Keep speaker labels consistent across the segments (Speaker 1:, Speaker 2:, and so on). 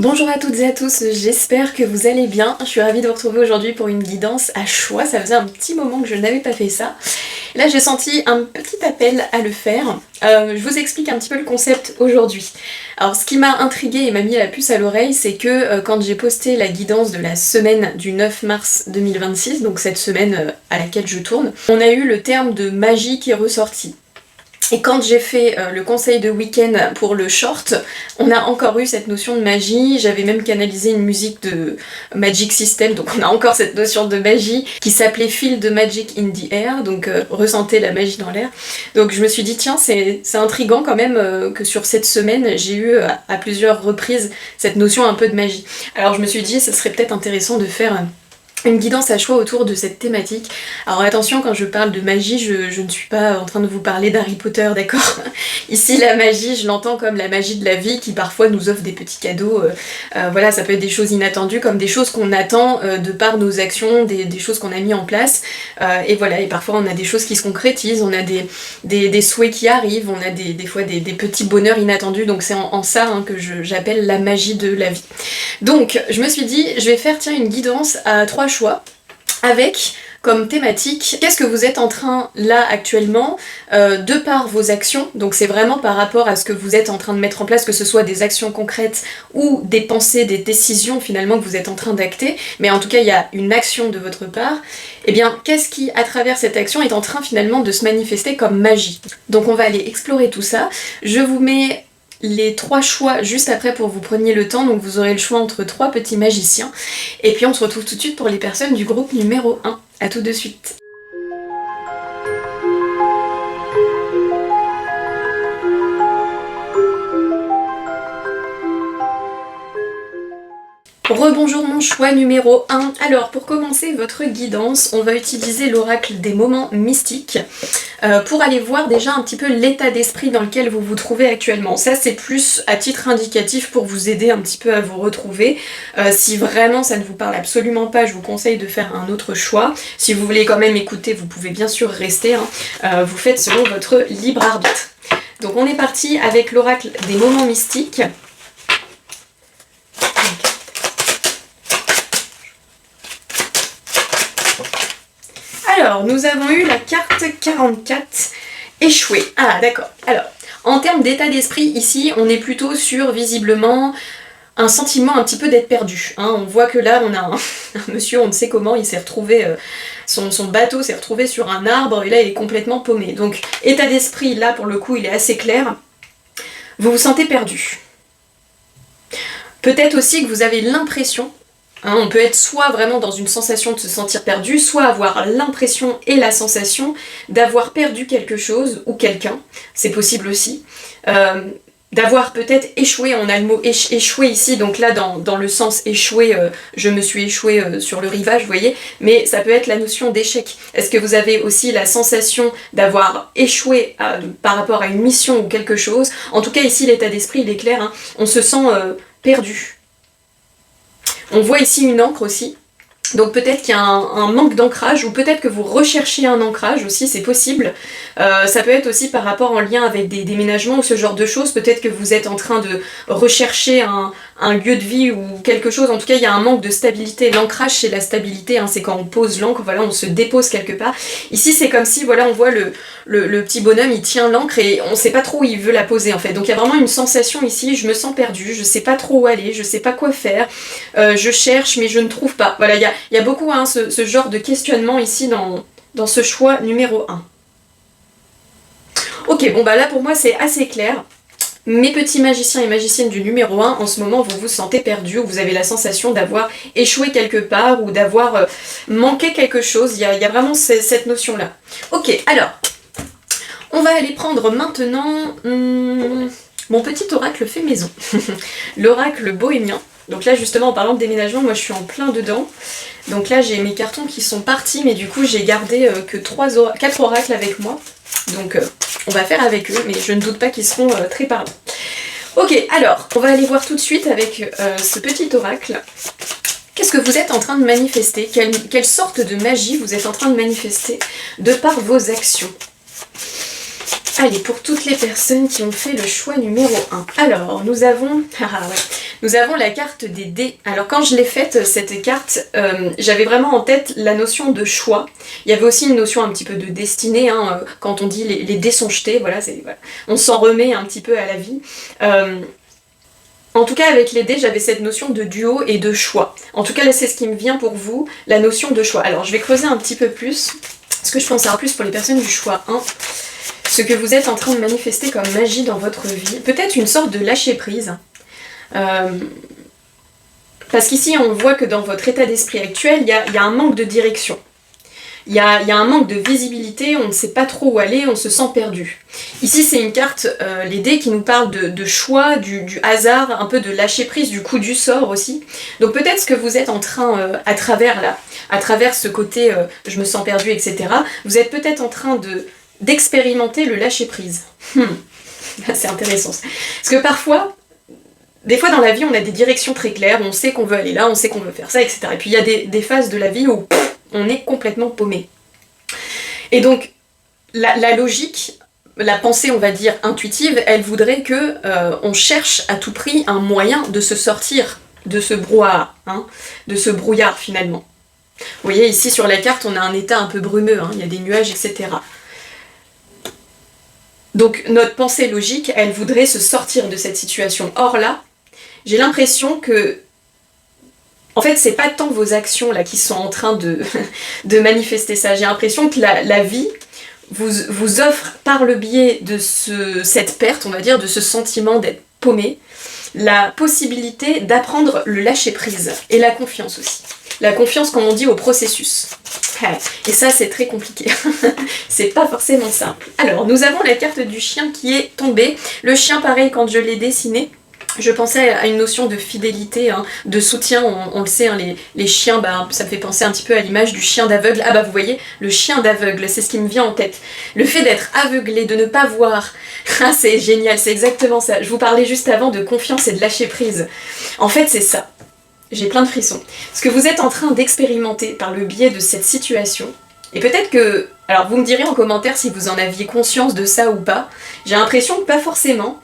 Speaker 1: Bonjour à toutes et à tous, j'espère que vous allez bien. Je suis ravie de vous retrouver aujourd'hui pour une guidance à choix. Ça faisait un petit moment que je n'avais pas fait ça. Là j'ai senti un petit appel à le faire. Je vous explique un petit peu le concept aujourd'hui. Alors ce qui m'a intriguée et m'a mis la puce à l'oreille, c'est que quand j'ai posté la guidance de la semaine du 9 mars 2026, donc cette semaine à laquelle je tourne, on a eu le terme de magie qui est ressorti. Et quand j'ai fait le conseil de week-end pour le short, on a encore eu cette notion de magie. J'avais même canalisé une musique de Magic System, donc on a encore cette notion de magie qui s'appelait Feel the Magic in the Air, donc ressentez la magie dans l'air. Donc je me suis dit tiens c'est intriguant quand même que sur cette semaine j'ai eu à plusieurs reprises cette notion un peu de magie. Alors je me suis dit ça serait peut-être intéressant de faire une guidance à choix autour de cette thématique. Alors attention, quand je parle de magie, je ne suis pas en train de vous parler d'Harry Potter, d'accord? Ici, la magie, je l'entends comme la magie de la vie qui parfois nous offre des petits cadeaux. Voilà, ça peut être des choses inattendues, comme des choses qu'on attend de par nos actions, des choses qu'on a mis en place. Et voilà, et parfois on a des choses qui se concrétisent, on a des souhaits qui arrivent, on a des fois des petits bonheurs inattendus, donc c'est en ça que j'appelle la magie de la vie. Donc, je me suis dit, je vais faire une guidance à 3 choix avec comme thématique qu'est-ce que vous êtes en train là actuellement de par vos actions, donc c'est vraiment par rapport à ce que vous êtes en train de mettre en place, que ce soit des actions concrètes ou des pensées, des décisions finalement que vous êtes en train d'acter, mais en tout cas il y a une action de votre part, et bien qu'est-ce qui à travers cette action est en train finalement de se manifester comme magie. Donc on va aller explorer tout ça, je vous mets les 3 choix juste après pour que vous preniez le temps, donc vous aurez le choix entre 3 petits magiciens, et puis on se retrouve tout de suite pour les personnes du groupe numéro 1. À tout de suite. Rebonjour mon choix numéro 1. Alors pour commencer votre guidance, on va utiliser l'oracle des moments mystiques pour aller voir déjà un petit peu l'état d'esprit dans lequel vous vous trouvez actuellement. Ça c'est plus à titre indicatif pour vous aider un petit peu à vous retrouver. Si vraiment ça ne vous parle absolument pas, je vous conseille de faire un autre choix. Si vous voulez quand même écouter, vous pouvez bien sûr rester. Vous faites selon votre libre arbitre. Donc on est parti avec l'oracle des moments mystiques. Alors, nous avons eu la carte 44, échoué. Ah, d'accord. Alors, en termes d'état d'esprit, ici, on est plutôt sur, visiblement, un sentiment un petit peu d'être perdu. On voit que là, on a un monsieur, on ne sait comment, il s'est retrouvé, son bateau s'est retrouvé sur un arbre, et là, il est complètement paumé. Donc, état d'esprit, là, pour le coup, il est assez clair. Vous vous sentez perdu. Peut-être aussi que vous avez l'impression, on peut être soit vraiment dans une sensation de se sentir perdu, soit avoir l'impression et la sensation d'avoir perdu quelque chose ou quelqu'un, c'est possible aussi. D'avoir peut-être échoué, on a le mot échoué ici, donc là dans le sens échoué, je me suis échoué sur le rivage, vous voyez, mais ça peut être la notion d'échec. Est-ce que vous avez aussi la sensation d'avoir échoué par rapport à une mission ou quelque chose? En tout cas ici l'état d'esprit il est clair, on se sent perdu. On voit ici une ancre aussi, donc peut-être qu'il y a un manque d'ancrage, ou peut-être que vous recherchez un ancrage aussi, c'est possible. Ça peut être aussi par rapport en lien avec des déménagements ou ce genre de choses, peut-être que vous êtes en train de rechercher un lieu de vie ou quelque chose, en tout cas il y a un manque de stabilité. L'ancrage c'est la stabilité, c'est quand on pose l'ancre, voilà, on se dépose quelque part. Ici c'est comme si, voilà, on voit le petit bonhomme, il tient l'ancre et on sait pas trop où il veut la poser en fait. Donc il y a vraiment une sensation ici, je me sens perdue, je sais pas trop où aller, je sais pas quoi faire, je cherche mais je ne trouve pas. Voilà, il y a beaucoup ce genre de questionnement ici dans ce choix numéro 1. Ok, bon bah là pour moi c'est assez clair. Mes petits magiciens et magiciennes du numéro 1, en ce moment vous vous sentez perdu, ou vous avez la sensation d'avoir échoué quelque part, ou d'avoir manqué quelque chose, il y a vraiment cette notion-là. Ok, alors, on va aller prendre maintenant mon petit oracle fait maison, l'oracle bohémien. Donc là justement en parlant de déménagement, moi je suis en plein dedans. Donc là j'ai mes cartons qui sont partis, mais du coup j'ai gardé que 4 oracles avec moi. Donc on va faire avec eux, mais je ne doute pas qu'ils seront très parlants. Ok, alors on va aller voir tout de suite avec ce petit oracle. Qu'est-ce que vous êtes en train de manifester? Quelle sorte de magie vous êtes en train de manifester de par vos actions? Allez, pour toutes les personnes qui ont fait le choix numéro 1. Alors, nous avons Nous avons la carte des dés. Alors quand je l'ai faite, cette carte, j'avais vraiment en tête la notion de choix. Il y avait aussi une notion un petit peu de destinée, hein, quand on dit les dés sont jetés, voilà, voilà. On s'en remet un petit peu à la vie. En tout cas, avec les dés, j'avais cette notion de duo et de choix. En tout cas, là, c'est ce qui me vient pour vous, la notion de choix. Alors, je vais creuser un petit peu plus, parce que je pense à plus pour les personnes du choix 1, ce que vous êtes en train de manifester comme magie dans votre vie. Peut-être une sorte de lâcher-prise. Parce qu'ici, on voit que dans votre état d'esprit actuel, il y a un manque de direction. Il y a un manque de visibilité, on ne sait pas trop où aller, on se sent perdu. Ici, c'est une carte, les dés, qui nous parle de choix, du hasard, un peu de lâcher prise, du coup du sort aussi. Donc peut-être ce que vous êtes en train, à travers ce côté je me sens perdu, etc., vous êtes peut-être en train d'expérimenter le lâcher prise. C'est intéressant. Parce que parfois, des fois dans la vie, on a des directions très claires, on sait qu'on veut aller là, on sait qu'on veut faire ça, etc. Et puis il y a des phases de la vie où on est complètement paumé. Et donc, la logique, la pensée, on va dire, intuitive, elle voudrait que on cherche à tout prix un moyen de se sortir de ce brouhaha, hein, de ce brouillard finalement. Vous voyez, ici sur la carte, on a un état un peu brumeux, hein, il y a des nuages, etc. Donc, notre pensée logique, elle voudrait se sortir de cette situation. Or là, j'ai l'impression que en fait, c'est pas tant vos actions là qui sont en train de manifester ça. J'ai l'impression que la vie vous offre, par le biais de cette perte, on va dire, de ce sentiment d'être paumé, la possibilité d'apprendre le lâcher-prise et la confiance aussi. La confiance, comme on dit, au processus. Et ça, c'est très compliqué. C'est pas forcément simple. Alors, nous avons la carte du chien qui est tombée. Le chien, pareil, quand je l'ai dessiné, je pensais à une notion de fidélité, hein, de soutien, on le sait, hein, les chiens, bah, ça me fait penser un petit peu à l'image du chien d'aveugle. Ah bah vous voyez, le chien d'aveugle, c'est ce qui me vient en tête. Le fait d'être aveuglé, de ne pas voir, ah, c'est génial, c'est exactement ça. Je vous parlais juste avant de confiance et de lâcher prise. En fait, c'est ça. J'ai plein de frissons. Ce que vous êtes en train d'expérimenter par le biais de cette situation, et peut-être que, alors vous me direz en commentaire si vous en aviez conscience de ça ou pas, j'ai l'impression que pas forcément.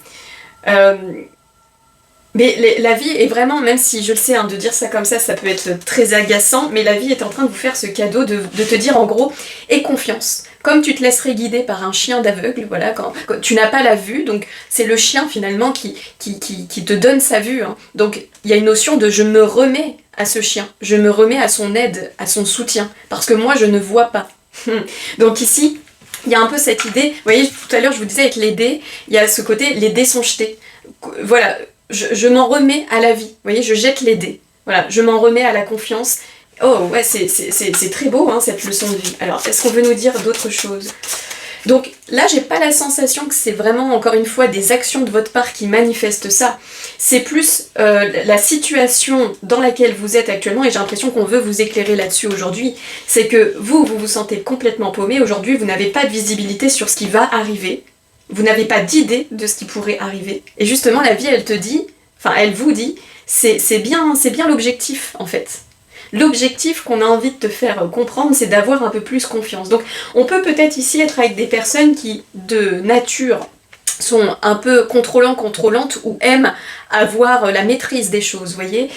Speaker 1: Mais la vie est vraiment, même si je le sais, hein, de dire ça comme ça peut être très agaçant, mais la vie est en train de vous faire ce cadeau de te dire en gros, aie confiance. Comme tu te laisserais guider par un chien d'aveugle, voilà, quand tu n'as pas la vue, donc c'est le chien finalement qui te donne sa vue. Hein. Donc il y a une notion de je me remets à ce chien, je me remets à son aide, à son soutien, parce que moi je ne vois pas. Donc ici, il y a un peu cette idée, vous voyez, tout à l'heure je vous disais avec les dés, il y a ce côté, les dés sont jetés. Voilà. Je m'en remets à la vie, vous voyez, je jette les dés. Voilà, je m'en remets à la confiance. Oh ouais, c'est très beau, hein, cette leçon de vie. Alors, est-ce qu'on veut nous dire d'autres choses? Donc là, j'ai pas la sensation que c'est vraiment, encore une fois, des actions de votre part qui manifestent ça. C'est plus la situation dans laquelle vous êtes actuellement, et j'ai l'impression qu'on veut vous éclairer là-dessus aujourd'hui. C'est que vous vous sentez complètement paumé. Aujourd'hui, vous n'avez pas de visibilité sur ce qui va arriver. Vous n'avez pas d'idée de ce qui pourrait arriver. Et justement, la vie, elle te dit, enfin, elle vous dit, c'est bien l'objectif, en fait. L'objectif qu'on a envie de te faire comprendre, c'est d'avoir un peu plus confiance. Donc, on peut peut-être ici être avec des personnes qui, de nature, sont un peu contrôlantes ou aiment avoir la maîtrise des choses, vous voyez.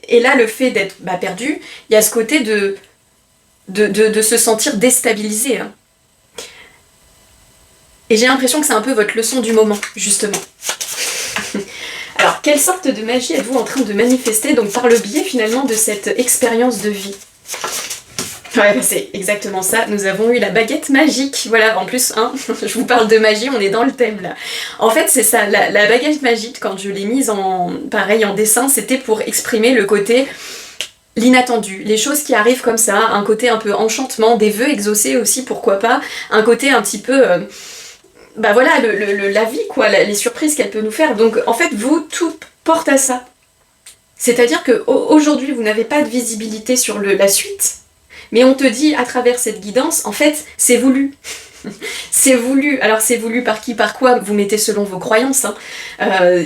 Speaker 1: Et là, le fait d'être perdu, il y a ce côté de se sentir déstabilisé, hein. Et j'ai l'impression que c'est un peu votre leçon du moment, justement. Alors, quelle sorte de magie êtes-vous en train de manifester, donc par le biais finalement de cette expérience de vie? Ouais, c'est exactement ça, nous avons eu la baguette magique, voilà, en plus, hein, je vous parle de magie, on est dans le thème là. En fait, c'est ça, la baguette magique, quand je l'ai mise en dessin, c'était pour exprimer le côté l'inattendu, les choses qui arrivent comme ça, un côté un peu enchantement, des vœux exaucés aussi, pourquoi pas, un côté un petit peu... voilà, la vie, quoi, les surprises qu'elle peut nous faire. Donc, en fait, tout porte à ça. C'est-à-dire qu'aujourd'hui, vous n'avez pas de visibilité sur la suite, mais on te dit, à travers cette guidance, en fait, c'est voulu. C'est voulu. Alors, c'est voulu par qui, par quoi, vous mettez selon vos croyances. Hein.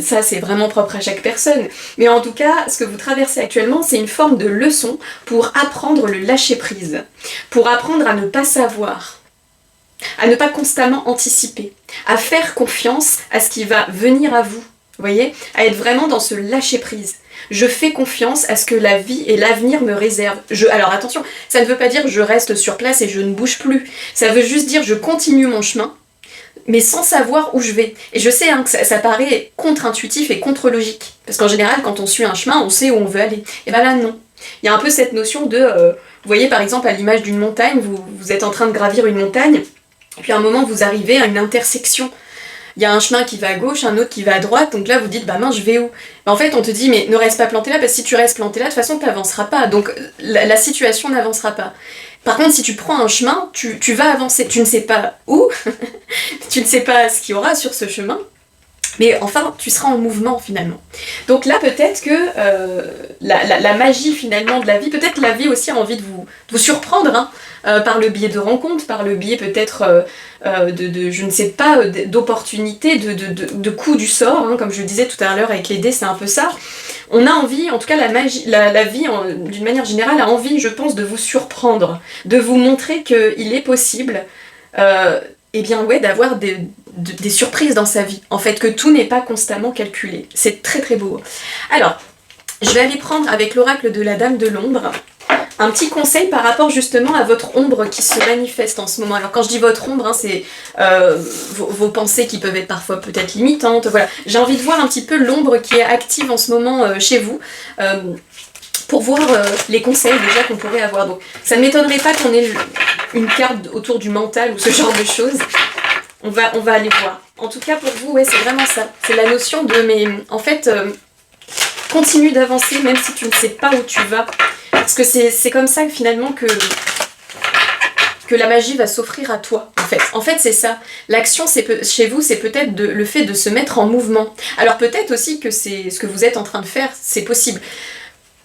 Speaker 1: Ça, c'est vraiment propre à chaque personne. Mais en tout cas, ce que vous traversez actuellement, c'est une forme de leçon pour apprendre le lâcher-prise, pour apprendre à ne pas savoir, à ne pas constamment anticiper, à faire confiance à ce qui va venir à vous, Vous voyez? À être vraiment dans ce lâcher-prise. Je fais confiance à ce que la vie et l'avenir me réservent. Alors attention, ça ne veut pas dire je reste sur place et je ne bouge plus. Ça veut juste dire je continue mon chemin, mais sans savoir où je vais. Et je sais que ça paraît contre-intuitif et contre-logique. Parce qu'en général, quand on suit un chemin, on sait où on veut aller. Et ben là, non. Il y a un peu cette notion de... vous voyez par exemple à l'image d'une montagne, vous êtes en train de gravir une montagne, puis à un moment vous arrivez à une intersection. Il y a un chemin qui va à gauche, un autre qui va à droite, donc là vous dites bah mince je vais où? En fait on te dit mais ne reste pas planté là, parce que si tu restes planté là, de toute façon tu n'avanceras pas, donc la situation n'avancera pas. Par contre si tu prends un chemin, tu vas avancer, tu ne sais pas où, tu ne sais pas ce qu'il y aura sur ce chemin, mais enfin tu seras en mouvement finalement. Donc là peut-être que la magie finalement de la vie, peut-être la vie aussi a envie de vous surprendre, par le biais de rencontres, par le biais peut-être je ne sais pas, d'opportunités, de coups du sort, comme je le disais tout à l'heure avec les dés, c'est un peu ça. On a envie, en tout cas la vie d'une manière générale a envie, je pense, de vous surprendre, de vous montrer qu'il est possible d'avoir des surprises dans sa vie, en fait, que tout n'est pas constamment calculé. C'est très très beau. Alors, je vais aller prendre avec l'oracle de la Dame de l'Ombre un petit conseil par rapport justement à votre ombre qui se manifeste en ce moment. Alors quand je dis votre ombre, c'est vos pensées qui peuvent être parfois peut-être limitantes. Voilà. J'ai envie de voir un petit peu l'ombre qui est active en ce moment chez vous, pour voir les conseils déjà qu'on pourrait avoir. Donc ça ne m'étonnerait pas qu'on ait une carte autour du mental ou ce genre de choses. On va aller voir. En tout cas pour vous, ouais, c'est vraiment ça. C'est la notion de en fait, continue d'avancer même si tu ne sais pas où tu vas. Parce que c'est comme ça que finalement que la magie va s'offrir à toi, en fait. En fait, c'est ça. L'action, chez vous, c'est peut-être le fait de se mettre en mouvement. Alors peut-être aussi que c'est ce que vous êtes en train de faire, c'est possible.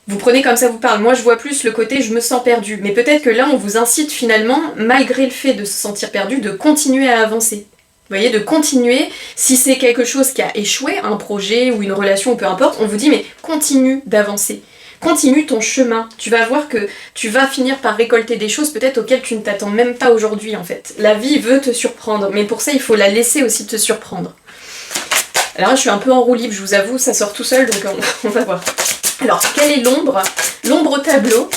Speaker 1: Vous prenez comme ça vous parle. Moi, je vois plus le côté « je me sens perdu ». Mais peut-être que là, on vous incite finalement, malgré le fait de se sentir perdu, de continuer à avancer. Vous voyez, de continuer. Si c'est quelque chose qui a échoué, un projet ou une relation, ou peu importe, on vous dit « mais continue d'avancer ». Continue ton chemin, tu vas voir que tu vas finir par récolter des choses peut-être auxquelles tu ne t'attends même pas aujourd'hui en fait. La vie veut te surprendre, mais pour ça il faut la laisser aussi te surprendre. Alors là je suis un peu en roue libre, je vous avoue, ça sort tout seul, donc on va voir. Alors, quelle est l'ombre? L'ombre au tableau.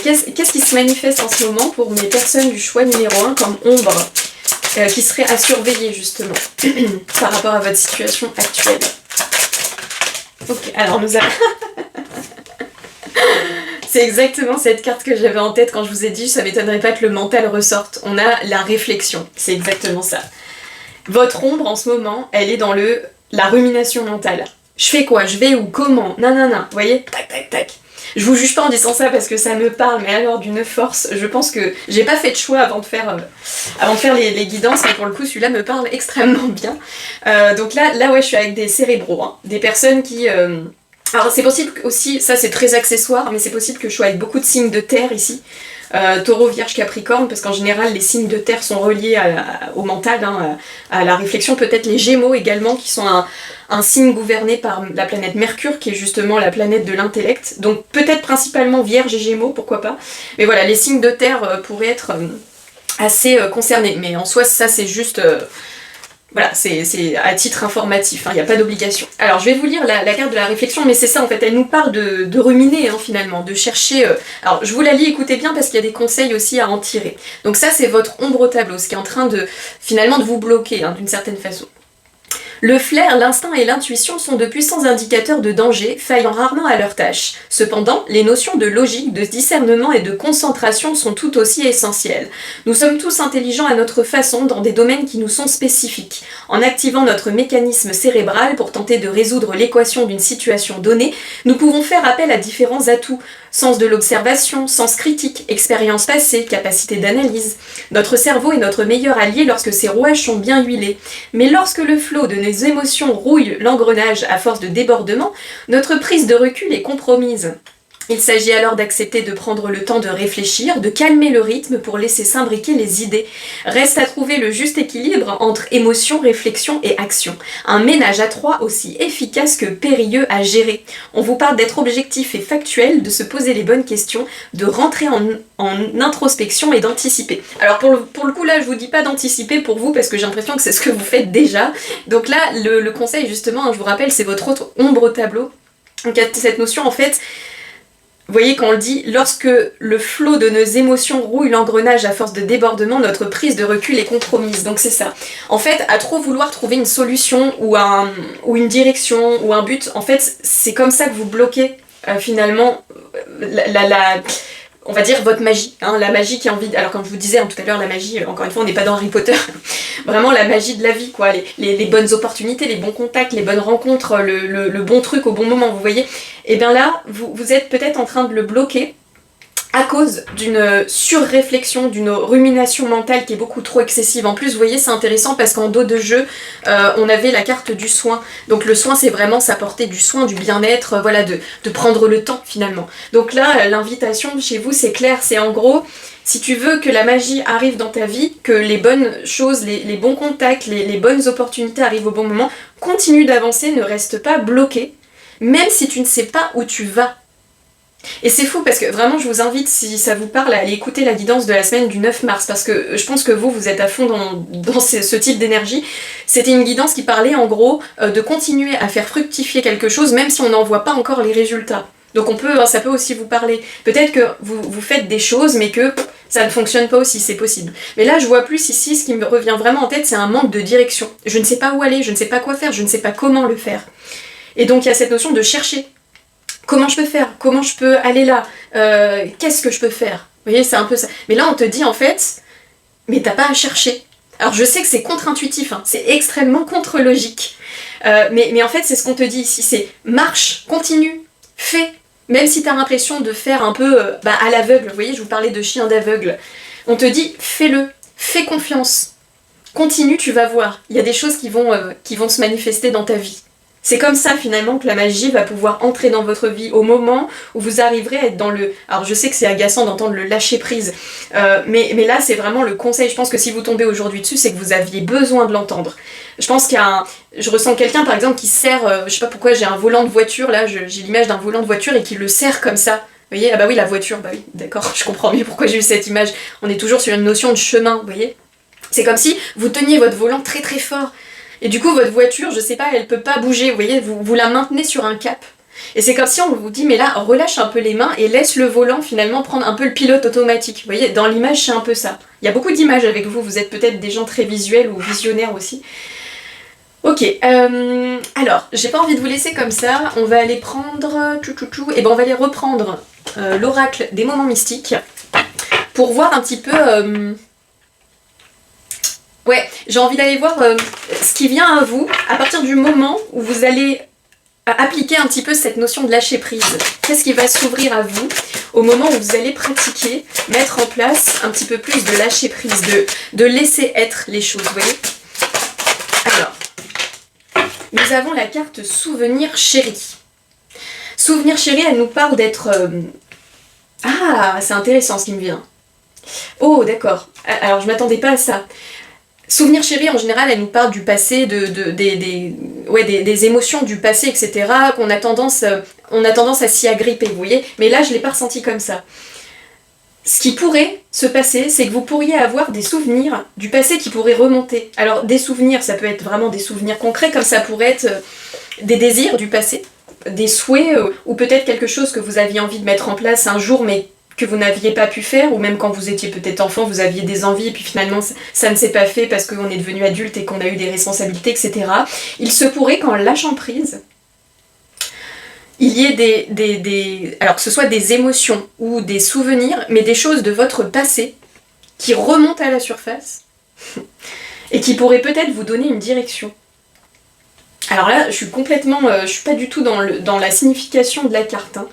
Speaker 1: Qu'est-ce qui se manifeste en ce moment pour mes personnes du choix numéro 1 comme ombre qui serait à surveiller justement par rapport à votre situation actuelle? Ok, alors nous avons... C'est exactement cette carte que j'avais en tête quand je vous ai dit, ça m'étonnerait pas que le mental ressorte. On a la réflexion, c'est exactement ça. Votre ombre en ce moment, elle est dans la rumination mentale. Je fais quoi? Je vais où? Comment? Nanana, vous voyez? Tac, tac, tac. Je vous juge pas en disant ça parce que ça me parle, mais alors d'une force, je pense que j'ai pas fait de choix avant de faire les guidances, mais pour le coup celui-là me parle extrêmement bien. Donc là ouais, je suis avec des cérébraux, des personnes qui... Alors c'est possible aussi, ça c'est très accessoire, mais c'est possible que je sois avec beaucoup de signes de terre ici. Taureau, Vierge, Capricorne, parce qu'en général les signes de terre sont reliés au mental, à la réflexion. Peut-être les Gémeaux également, qui sont un signe gouverné par la planète Mercure, qui est justement la planète de l'intellect. Donc peut-être principalement Vierge et Gémeaux, pourquoi pas. Mais voilà, les signes de terre pourraient être assez concernés. Mais en soi, ça c'est juste... Voilà, c'est à titre informatif, il n'y a pas d'obligation. Alors je vais vous lire la carte de la réflexion, mais c'est ça en fait, elle nous parle de ruminer finalement, de chercher... Alors je vous la lis, écoutez bien parce qu'il y a des conseils aussi à en tirer. Donc ça c'est votre ombre au tableau, ce qui est en train finalement de vous bloquer d'une certaine façon. Le flair, l'instinct et l'intuition sont de puissants indicateurs de danger, faillant rarement à leur tâche. Cependant, les notions de logique, de discernement et de concentration sont tout aussi essentielles. Nous sommes tous intelligents à notre façon dans des domaines qui nous sont spécifiques. En activant notre mécanisme cérébral pour tenter de résoudre l'équation d'une situation donnée, nous pouvons faire appel à différents atouts. Sens de l'observation, sens critique, expérience passée, capacité d'analyse. Notre cerveau est notre meilleur allié lorsque ses rouages sont bien huilés. Mais lorsque le flot de nos émotions rouille l'engrenage à force de débordement, notre prise de recul est compromise. Il s'agit alors d'accepter de prendre le temps de réfléchir, de calmer le rythme pour laisser s'imbriquer les idées. Reste à trouver le juste équilibre entre émotion, réflexion et action. Un ménage à trois aussi efficace que périlleux à gérer. On vous parle d'être objectif et factuel, de se poser les bonnes questions, de rentrer en introspection et d'anticiper. Alors pour le coup là, je vous dis pas d'anticiper pour vous parce que j'ai l'impression que c'est ce que vous faites déjà. Donc là, le conseil justement, je vous rappelle, c'est votre autre ombre au tableau. Donc il y a cette notion en fait. Vous voyez, quand on le dit, lorsque le flot de nos émotions rouille l'engrenage à force de débordement, notre prise de recul est compromise. Donc c'est ça. En fait, à trop vouloir trouver une solution ou une direction ou un but, en fait, c'est comme ça que vous bloquez finalement on va dire votre magie, hein, la magie qui a envie. Alors comme je vous disais tout à l'heure, la magie, encore une fois, on n'est pas dans Harry Potter. Vraiment la magie de la vie, quoi. Les bonnes opportunités, les bons contacts, les bonnes rencontres, le bon truc au bon moment, vous voyez. Et bien là, vous êtes peut-être en train de le bloquer à cause d'une surréflexion, d'une rumination mentale qui est beaucoup trop excessive. En plus, vous voyez, c'est intéressant parce qu'en dos de jeu, on avait la carte du soin. Donc le soin, c'est vraiment s'apporter du soin, du bien-être, voilà, de prendre le temps finalement. Donc là, l'invitation chez vous, c'est clair, c'est en gros, si tu veux que la magie arrive dans ta vie, que les bonnes choses, les bons contacts, les bonnes opportunités arrivent au bon moment, continue d'avancer, ne reste pas bloqué, même si tu ne sais pas où tu vas. Et c'est fou parce que vraiment je vous invite, si ça vous parle, à aller écouter la guidance de la semaine du 9 mars parce que je pense que vous êtes à fond dans ce type d'énergie. C'était une guidance qui parlait en gros de continuer à faire fructifier quelque chose même si on n'en voit pas encore les résultats. Donc ça peut aussi vous parler. Peut-être que vous faites des choses mais que ça ne fonctionne pas aussi, c'est possible. Mais là je vois plus ici, ce qui me revient vraiment en tête, c'est un manque de direction. Je ne sais pas où aller, je ne sais pas quoi faire, je ne sais pas comment le faire. Et donc il y a cette notion de chercher. Comment je peux faire? Comment je peux aller là? Qu'est-ce que je peux faire? Vous voyez, c'est un peu ça. Mais là, on te dit en fait, mais t'as pas à chercher. Alors je sais que c'est contre-intuitif, hein, c'est extrêmement contre-logique. Mais en fait, c'est ce qu'on te dit ici, c'est marche, continue, fais. Même si t'as l'impression de faire un peu à l'aveugle, vous voyez, je vous parlais de chien d'aveugle. On te dit, fais-le, fais confiance. Continue, tu vas voir. Il y a des choses qui vont se manifester dans ta vie. C'est comme ça finalement que la magie va pouvoir entrer dans votre vie au moment où vous arriverez à être dans le... Alors je sais que c'est agaçant d'entendre le lâcher prise, mais là c'est vraiment le conseil. Je pense que si vous tombez aujourd'hui dessus, c'est que vous aviez besoin de l'entendre. Je pense je ressens quelqu'un par exemple qui serre, je sais pas pourquoi j'ai un volant de voiture, là j'ai l'image d'un volant de voiture et qui le serre comme ça. Vous voyez, ah bah oui la voiture, bah oui d'accord, je comprends mieux pourquoi j'ai eu cette image. On est toujours sur une notion de chemin, vous voyez. C'est comme si vous teniez votre volant très très fort. Et du coup, votre voiture, je sais pas, elle peut pas bouger, vous voyez, vous la maintenez sur un cap. Et c'est comme si on vous dit, mais là, relâche un peu les mains et laisse le volant finalement prendre un peu le pilote automatique. Vous voyez, dans l'image, c'est un peu ça. Il y a beaucoup d'images avec vous, vous êtes peut-être des gens très visuels ou visionnaires aussi. Ok, alors, j'ai pas envie de vous laisser comme ça, on va aller prendre... Et ben on va aller reprendre l'oracle des moments mystiques pour voir un petit peu... Ouais, j'ai envie d'aller voir ce qui vient à vous à partir du moment où vous allez appliquer un petit peu cette notion de lâcher prise. Qu'est-ce qui va s'ouvrir à vous au moment où vous allez pratiquer, mettre en place un petit peu plus de lâcher prise, de laisser être les choses, vous voyez? Alors, nous avons la carte Souvenir chéri. Souvenir chéri, elle nous parle d'être... Ah, c'est intéressant ce qui me vient. Oh, d'accord. Alors, je m'attendais pas à ça. Souvenir chéri, en général, elle nous parle du passé, des émotions du passé, etc. On a tendance à s'y agripper, vous voyez. Mais là, je ne l'ai pas ressenti comme ça. Ce qui pourrait se passer, c'est que vous pourriez avoir des souvenirs du passé qui pourraient remonter. Alors, des souvenirs, ça peut être vraiment des souvenirs concrets, comme ça pourrait être des désirs du passé, des souhaits, ou peut-être quelque chose que vous aviez envie de mettre en place un jour, mais que vous n'aviez pas pu faire, ou même quand vous étiez peut-être enfant, vous aviez des envies, et puis finalement ça ne s'est pas fait parce qu'on est devenu adulte et qu'on a eu des responsabilités, etc. Il se pourrait qu'en lâchant prise, il y ait alors que ce soit des émotions ou des souvenirs, mais des choses de votre passé qui remontent à la surface et qui pourraient peut-être vous donner une direction. Alors là, je suis pas du tout dans la signification de la carte, hein.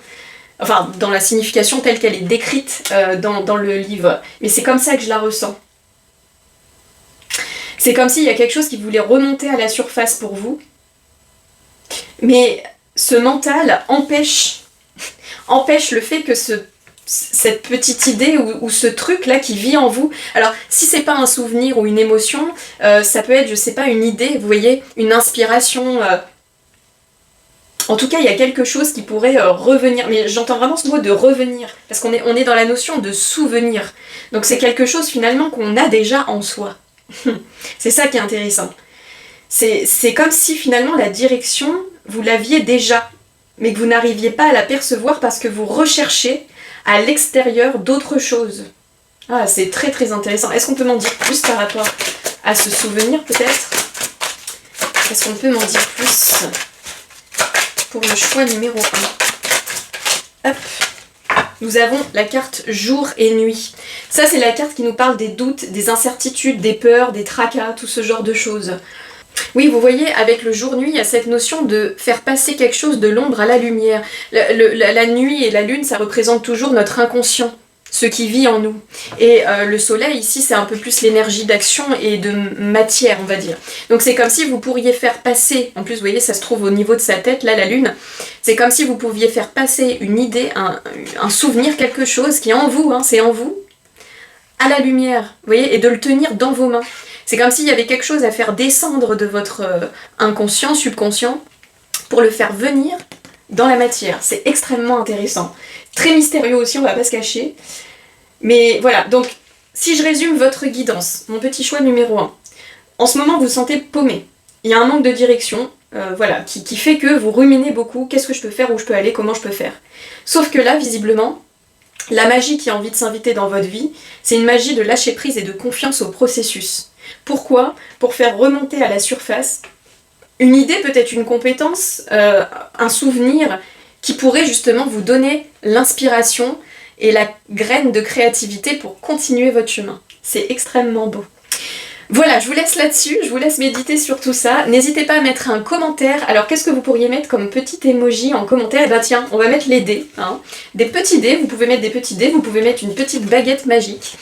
Speaker 1: Enfin, dans la signification telle qu'elle est décrite dans le livre. Mais c'est comme ça que je la ressens. C'est comme s'il y a quelque chose qui voulait remonter à la surface pour vous. Mais ce mental empêche empêche le fait que cette petite idée ou ce truc là qui vit en vous. Alors si c'est pas un souvenir ou une émotion, ça peut être, je sais pas, une idée, vous voyez, une inspiration. En tout cas, il y a quelque chose qui pourrait revenir, mais j'entends vraiment ce mot de revenir, parce qu'on est dans la notion de souvenir. Donc c'est quelque chose finalement qu'on a déjà en soi. C'est ça qui est intéressant. C'est comme si finalement la direction, vous l'aviez déjà, mais que vous n'arriviez pas à la percevoir parce que vous recherchez à l'extérieur d'autres choses. Ah, c'est très très intéressant. Est-ce qu'on peut m'en dire plus par rapport à ce souvenir peut-être? Est-ce qu'on peut m'en dire plus pour le choix numéro 1? Hop. Nous avons la carte jour et nuit. Ça, c'est la carte qui nous parle des doutes, des incertitudes, des peurs, des tracas, tout ce genre de choses. Oui, vous voyez, avec le jour-nuit, il y a cette notion de faire passer quelque chose de l'ombre à la lumière. La nuit et la lune, ça représente toujours notre inconscient, ce qui vit en nous. Et le soleil, ici, c'est un peu plus l'énergie d'action et de matière, on va dire. Donc c'est comme si vous pourriez faire passer, en plus, vous voyez, ça se trouve au niveau de sa tête, là, la lune, c'est comme si vous pouviez faire passer une idée, un souvenir, quelque chose qui est en vous, hein, c'est en vous, à la lumière, vous voyez, et de le tenir dans vos mains. C'est comme s'il y avait quelque chose à faire descendre de votre inconscient, subconscient, pour le faire venir dans la matière. C'est extrêmement intéressant. Très mystérieux aussi, on va pas se cacher. Mais voilà, donc si je résume votre guidance, mon petit choix numéro 1. En ce moment, vous vous sentez paumé. Il y a un manque de direction, voilà, qui fait que vous ruminez beaucoup. Qu'est-ce que je peux faire, où je peux aller, comment je peux faire. Sauf que là, visiblement, la magie qui a envie de s'inviter dans votre vie, c'est une magie de lâcher prise et de confiance au processus. Pourquoi? Pour faire remonter à la surface une idée, peut-être une compétence, un souvenir qui pourrait justement vous donner l'inspiration et la graine de créativité pour continuer votre chemin. C'est extrêmement beau. Voilà, je vous laisse là-dessus, je vous laisse méditer sur tout ça. N'hésitez pas à mettre un commentaire. Alors qu'est-ce que vous pourriez mettre comme petit emoji en commentaire? Eh ben tiens, on va mettre les dés. Hein. Des petits dés, vous pouvez mettre des petits dés, vous pouvez mettre une petite baguette magique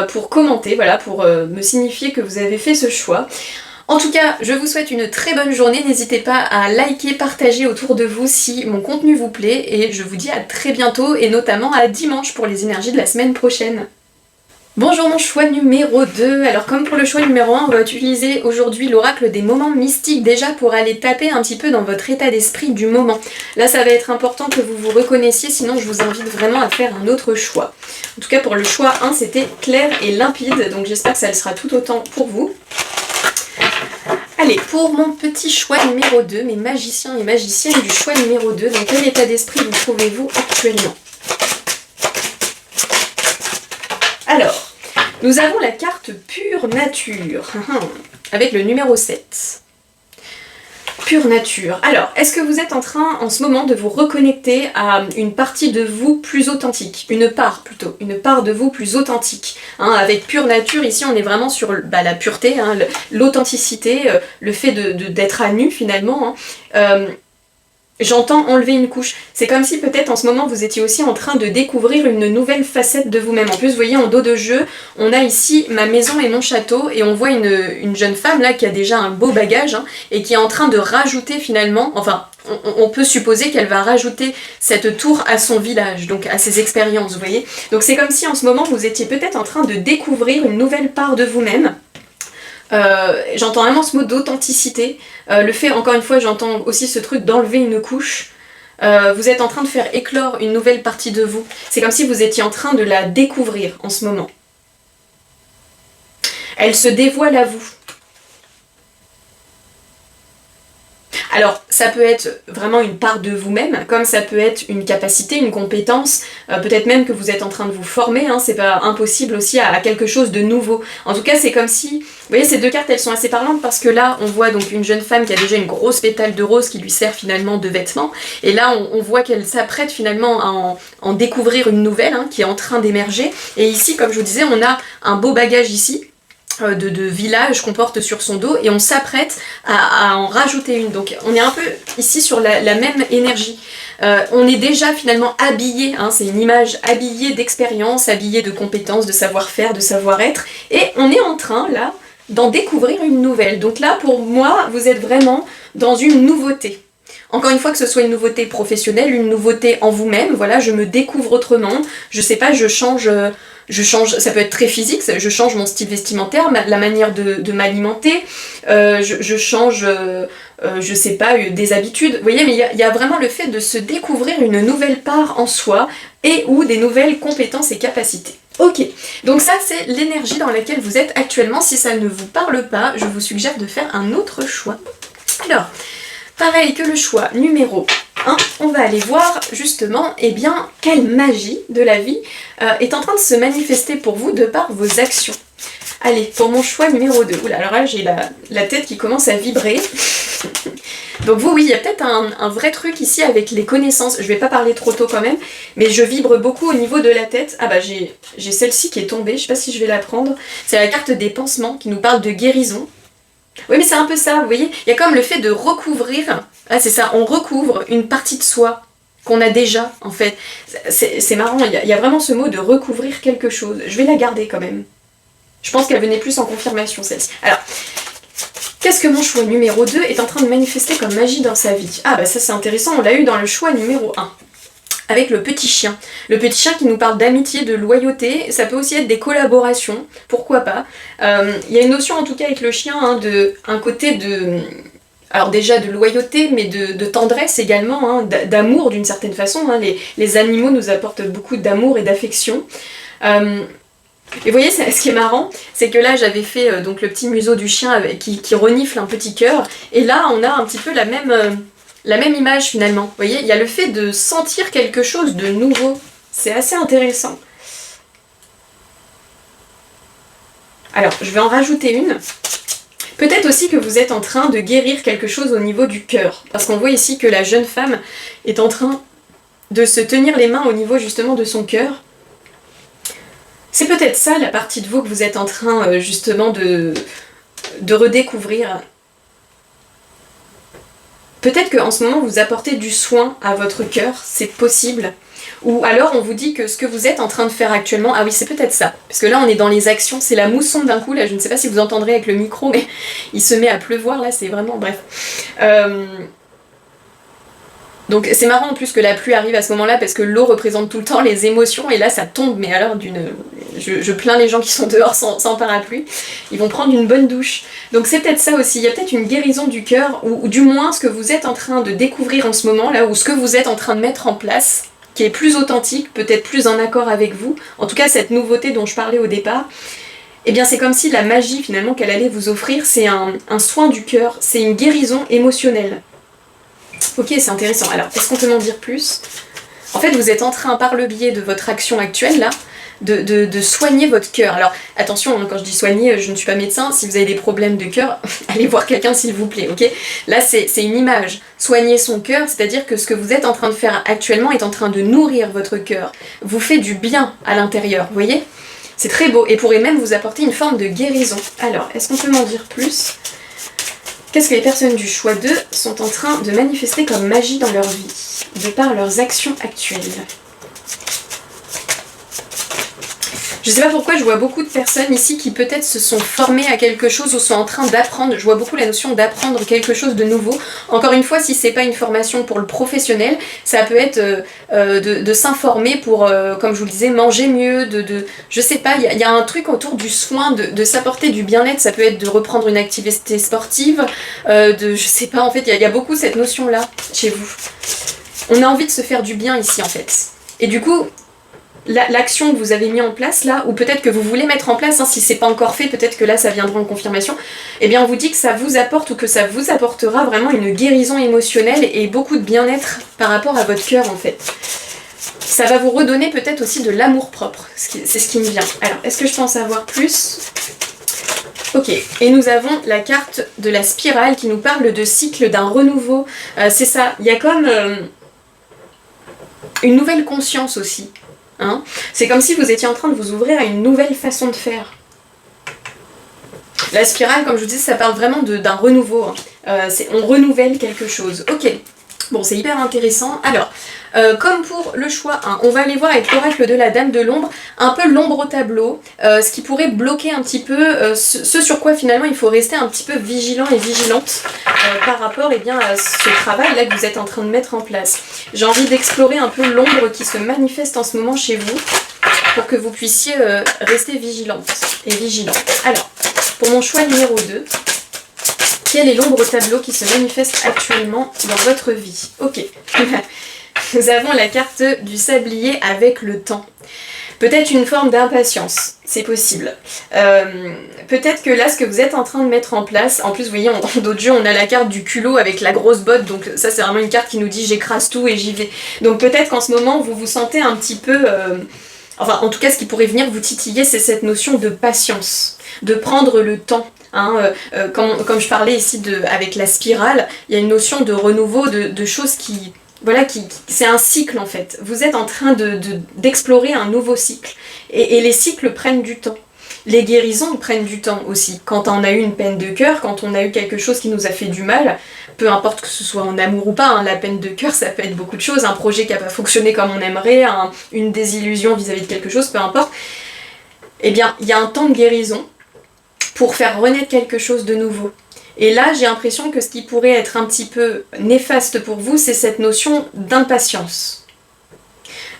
Speaker 1: pour commenter, voilà, pour me signifier que vous avez fait ce choix. En tout cas, je vous souhaite une très bonne journée. N'hésitez pas à liker, partager autour de vous si mon contenu vous plaît. Et je vous dis à très bientôt et notamment à dimanche pour les énergies de la semaine prochaine. Bonjour mon choix numéro 2, alors comme pour le choix numéro 1, on va utiliser aujourd'hui l'oracle des moments mystiques déjà pour aller taper un petit peu dans votre état d'esprit du moment. Là ça va être important que vous vous reconnaissiez, sinon je vous invite vraiment à faire un autre choix. En tout cas pour le choix 1 c'était clair et limpide, donc j'espère que ça le sera tout autant pour vous. Allez, pour mon petit choix numéro 2, mes magiciens et magiciennes du choix numéro 2, dans quel état d'esprit vous trouvez-vous actuellement? Alors, nous avons la carte pure nature, avec le numéro 7. Pure nature. Alors, est-ce que vous êtes en train, en ce moment, de vous reconnecter à une partie de vous plus authentique? Une part, plutôt. Une part de vous plus authentique. Hein, avec pure nature, ici, on est vraiment sur la pureté, hein, l'authenticité, le fait d'être à nu, finalement. Hein. J'entends enlever une couche. C'est comme si peut-être en ce moment vous étiez aussi en train de découvrir une nouvelle facette de vous-même. En plus, vous voyez, en dos de jeu, on a ici ma maison et mon château, et on voit une jeune femme là qui a déjà un beau bagage, hein, et qui est en train de rajouter finalement, enfin, on peut supposer qu'elle va rajouter cette tour à son village, donc à ses expériences, vous voyez. Donc c'est comme si en ce moment vous étiez peut-être en train de découvrir une nouvelle part de vous-même. J'entends vraiment ce mot d'authenticité, le fait, encore une fois, j'entends aussi ce truc d'enlever une couche. Vous êtes en train de faire éclore une nouvelle partie de vous. C'est comme si vous étiez en train de la découvrir en ce moment. Elle se dévoile à vous. Alors, ça peut être vraiment une part de vous-même, comme ça peut être une capacité, une compétence, peut-être même que vous êtes en train de vous former, hein, c'est pas impossible aussi à quelque chose de nouveau. En tout cas, c'est comme si, vous voyez, ces deux cartes, elles sont assez parlantes parce que là, on voit donc une jeune femme qui a déjà une grosse pétale de rose qui lui sert finalement de vêtement, et là, on voit qu'elle s'apprête finalement à en découvrir une nouvelle, hein, qui est en train d'émerger, et ici, comme je vous disais, on a un beau bagage ici, de village qu'on porte sur son dos, et on s'apprête à en rajouter une. Donc on est un peu ici sur la même énergie. On est déjà finalement habillé, hein, c'est une image habillée d'expérience, habillée de compétences, de savoir-faire, de savoir-être, et on est en train là d'en découvrir une nouvelle. Donc là pour moi vous êtes vraiment dans une nouveauté. Encore une fois, que ce soit une nouveauté professionnelle, une nouveauté en vous-même, voilà, je me découvre autrement, je sais pas, je change, ça peut être très physique, je change mon style vestimentaire, la manière de m'alimenter, je change, je sais pas, des habitudes, vous voyez, mais il y a vraiment le fait de se découvrir une nouvelle part en soi et ou des nouvelles compétences et capacités. Ok, donc ça c'est l'énergie dans laquelle vous êtes actuellement. Si ça ne vous parle pas, je vous suggère de faire un autre choix. Alors, pareil que le choix numéro 1, on va aller voir justement, eh bien, quelle magie de la vie est en train de se manifester pour vous de par vos actions. Allez, pour mon choix numéro 2, oula, alors là j'ai la tête qui commence à vibrer. Donc vous, oui, il y a peut-être un vrai truc ici avec les connaissances. Je vais pas parler trop tôt quand même, mais je vibre beaucoup au niveau de la tête. Ah bah j'ai celle-ci qui est tombée, je sais pas si je vais la prendre. C'est la carte des pansements qui nous parle de guérison. Oui, mais c'est un peu ça, vous voyez. Il y a comme le fait de recouvrir. Ah, c'est ça, on recouvre une partie de soi qu'on a déjà, en fait. C'est marrant, il y a vraiment ce mot de recouvrir quelque chose. Je vais la garder quand même. Je pense qu'elle venait plus en confirmation, celle-ci. Alors, qu'est-ce que mon choix numéro 2 est en train de manifester comme magie dans sa vie? Ah bah ça c'est intéressant, on l'a eu dans le choix numéro 1. Avec le petit chien. Le petit chien qui nous parle d'amitié, de loyauté, ça peut aussi être des collaborations, pourquoi pas. Il y a une notion en tout cas avec le chien, hein, un côté de... Alors déjà de loyauté, mais de tendresse également, hein, d'amour d'une certaine façon. Hein. Les animaux nous apportent beaucoup d'amour et d'affection. Et vous voyez, ce qui est marrant, c'est que là j'avais fait donc le petit museau du chien qui renifle un petit cœur, et là on a un petit peu la même image finalement. Vous voyez, il y a le fait de sentir quelque chose de nouveau. C'est assez intéressant. Alors, je vais en rajouter une. Peut-être aussi que vous êtes en train de guérir quelque chose au niveau du cœur. Parce qu'on voit ici que la jeune femme est en train de se tenir les mains au niveau justement de son cœur. C'est peut-être ça la partie de vous que vous êtes en train justement de redécouvrir. Peut-être qu'en ce moment vous apportez du soin à votre cœur, c'est possible. Ou alors on vous dit que ce que vous êtes en train de faire actuellement, ah oui c'est peut-être ça, parce que là on est dans les actions, c'est la mousson d'un coup, là je ne sais pas si vous entendrez avec le micro, mais il se met à pleuvoir là, c'est vraiment, bref. Donc c'est marrant en plus que la pluie arrive à ce moment-là parce que l'eau représente tout le temps les émotions et là ça tombe, mais alors je plains les gens qui sont dehors sans parapluie, ils vont prendre une bonne douche. Donc c'est peut-être ça aussi, il y a peut-être une guérison du cœur ou du moins ce que vous êtes en train de découvrir en ce moment là ou ce que vous êtes en train de mettre en place qui est plus authentique, peut-être plus en accord avec vous, en tout cas cette nouveauté dont je parlais au départ. Eh bien c'est comme si la magie finalement qu'elle allait vous offrir c'est un soin du cœur, c'est une guérison émotionnelle. Ok, c'est intéressant. Alors, est-ce qu'on peut m'en dire plus? En fait, vous êtes en train, par le biais de votre action actuelle, là, de soigner votre cœur. Alors, attention, hein, quand je dis soigner, je ne suis pas médecin. Si vous avez des problèmes de cœur, allez voir quelqu'un, s'il vous plaît, ok? Là, c'est une image. Soigner son cœur, c'est-à-dire que ce que vous êtes en train de faire actuellement est en train de nourrir votre cœur. Vous fait du bien à l'intérieur, vous voyez? C'est très beau et pourrait même vous apporter une forme de guérison. Alors, est-ce qu'on peut m'en dire plus? Qu'est-ce que les personnes du choix 2 sont en train de manifester comme magie dans leur vie, de par leurs actions actuelles? Je sais pas pourquoi je vois beaucoup de personnes ici qui peut-être se sont formées à quelque chose ou sont en train d'apprendre. Je vois beaucoup la notion d'apprendre quelque chose de nouveau. Encore une fois, si c'est pas une formation pour le professionnel, ça peut être de s'informer pour, comme je vous le disais, manger mieux, je sais pas, il y a un truc autour du soin, de s'apporter du bien-être. Ça peut être de reprendre une activité sportive, je sais pas, en fait, il y a beaucoup cette notion-là chez vous. On a envie de se faire du bien ici, en fait. Et du coup, l'action que vous avez mis en place là, ou peut-être que vous voulez mettre en place, hein, si c'est pas encore fait, peut-être que là ça viendra en confirmation, eh bien on vous dit que ça vous apporte ou que ça vous apportera vraiment une guérison émotionnelle et beaucoup de bien-être par rapport à votre cœur en fait. Ça va vous redonner peut-être aussi de l'amour propre, c'est ce qui me vient. Alors, est-ce que je peux en savoir plus? Ok, et nous avons la carte de la spirale qui nous parle de cycle, d'un renouveau. C'est ça, il y a comme une nouvelle conscience aussi. Hein, c'est comme si vous étiez en train de vous ouvrir à une nouvelle façon de faire. La spirale, comme je vous dis, ça parle vraiment d'un renouveau. Hein. On renouvelle quelque chose. Ok, Bon, c'est hyper intéressant. Alors, comme pour le choix 1, on va aller voir avec l'oracle de la Dame de l'Ombre, un peu l'ombre au tableau, ce qui pourrait bloquer un petit peu ce sur quoi finalement il faut rester un petit peu vigilant et vigilante par rapport à ce travail-là que vous êtes en train de mettre en place. J'ai envie d'explorer un peu l'ombre qui se manifeste en ce moment chez vous pour que vous puissiez rester vigilante et vigilant. Alors, pour mon choix numéro 2, quelle est l'ombre au tableau qui se manifeste actuellement dans votre vie? Ok. Nous avons la carte du sablier avec le temps. Peut-être une forme d'impatience, c'est possible. Peut-être que là, ce que vous êtes en train de mettre en place, en plus, vous voyez, en dos de jeu, on a la carte du culot avec la grosse botte, donc ça, c'est vraiment une carte qui nous dit j'écrase tout et j'y vais. Donc peut-être qu'en ce moment, vous vous sentez un petit peu... Enfin, en tout cas, ce qui pourrait venir vous titiller, c'est cette notion de patience, de prendre le temps. Comme je parlais ici avec la spirale, il y a une notion de renouveau, de choses qui... Voilà, c'est un cycle en fait. Vous êtes en train d'explorer un nouveau cycle. Et les cycles prennent du temps. Les guérisons prennent du temps aussi. Quand on a eu une peine de cœur, quand on a eu quelque chose qui nous a fait du mal, peu importe que ce soit en amour ou pas, la peine de cœur ça peut être beaucoup de choses, un projet qui n'a pas fonctionné comme on aimerait, une désillusion vis-à-vis de quelque chose, peu importe. Eh bien, il y a un temps de guérison pour faire renaître quelque chose de nouveau. Et là, j'ai l'impression que ce qui pourrait être un petit peu néfaste pour vous, c'est cette notion d'impatience.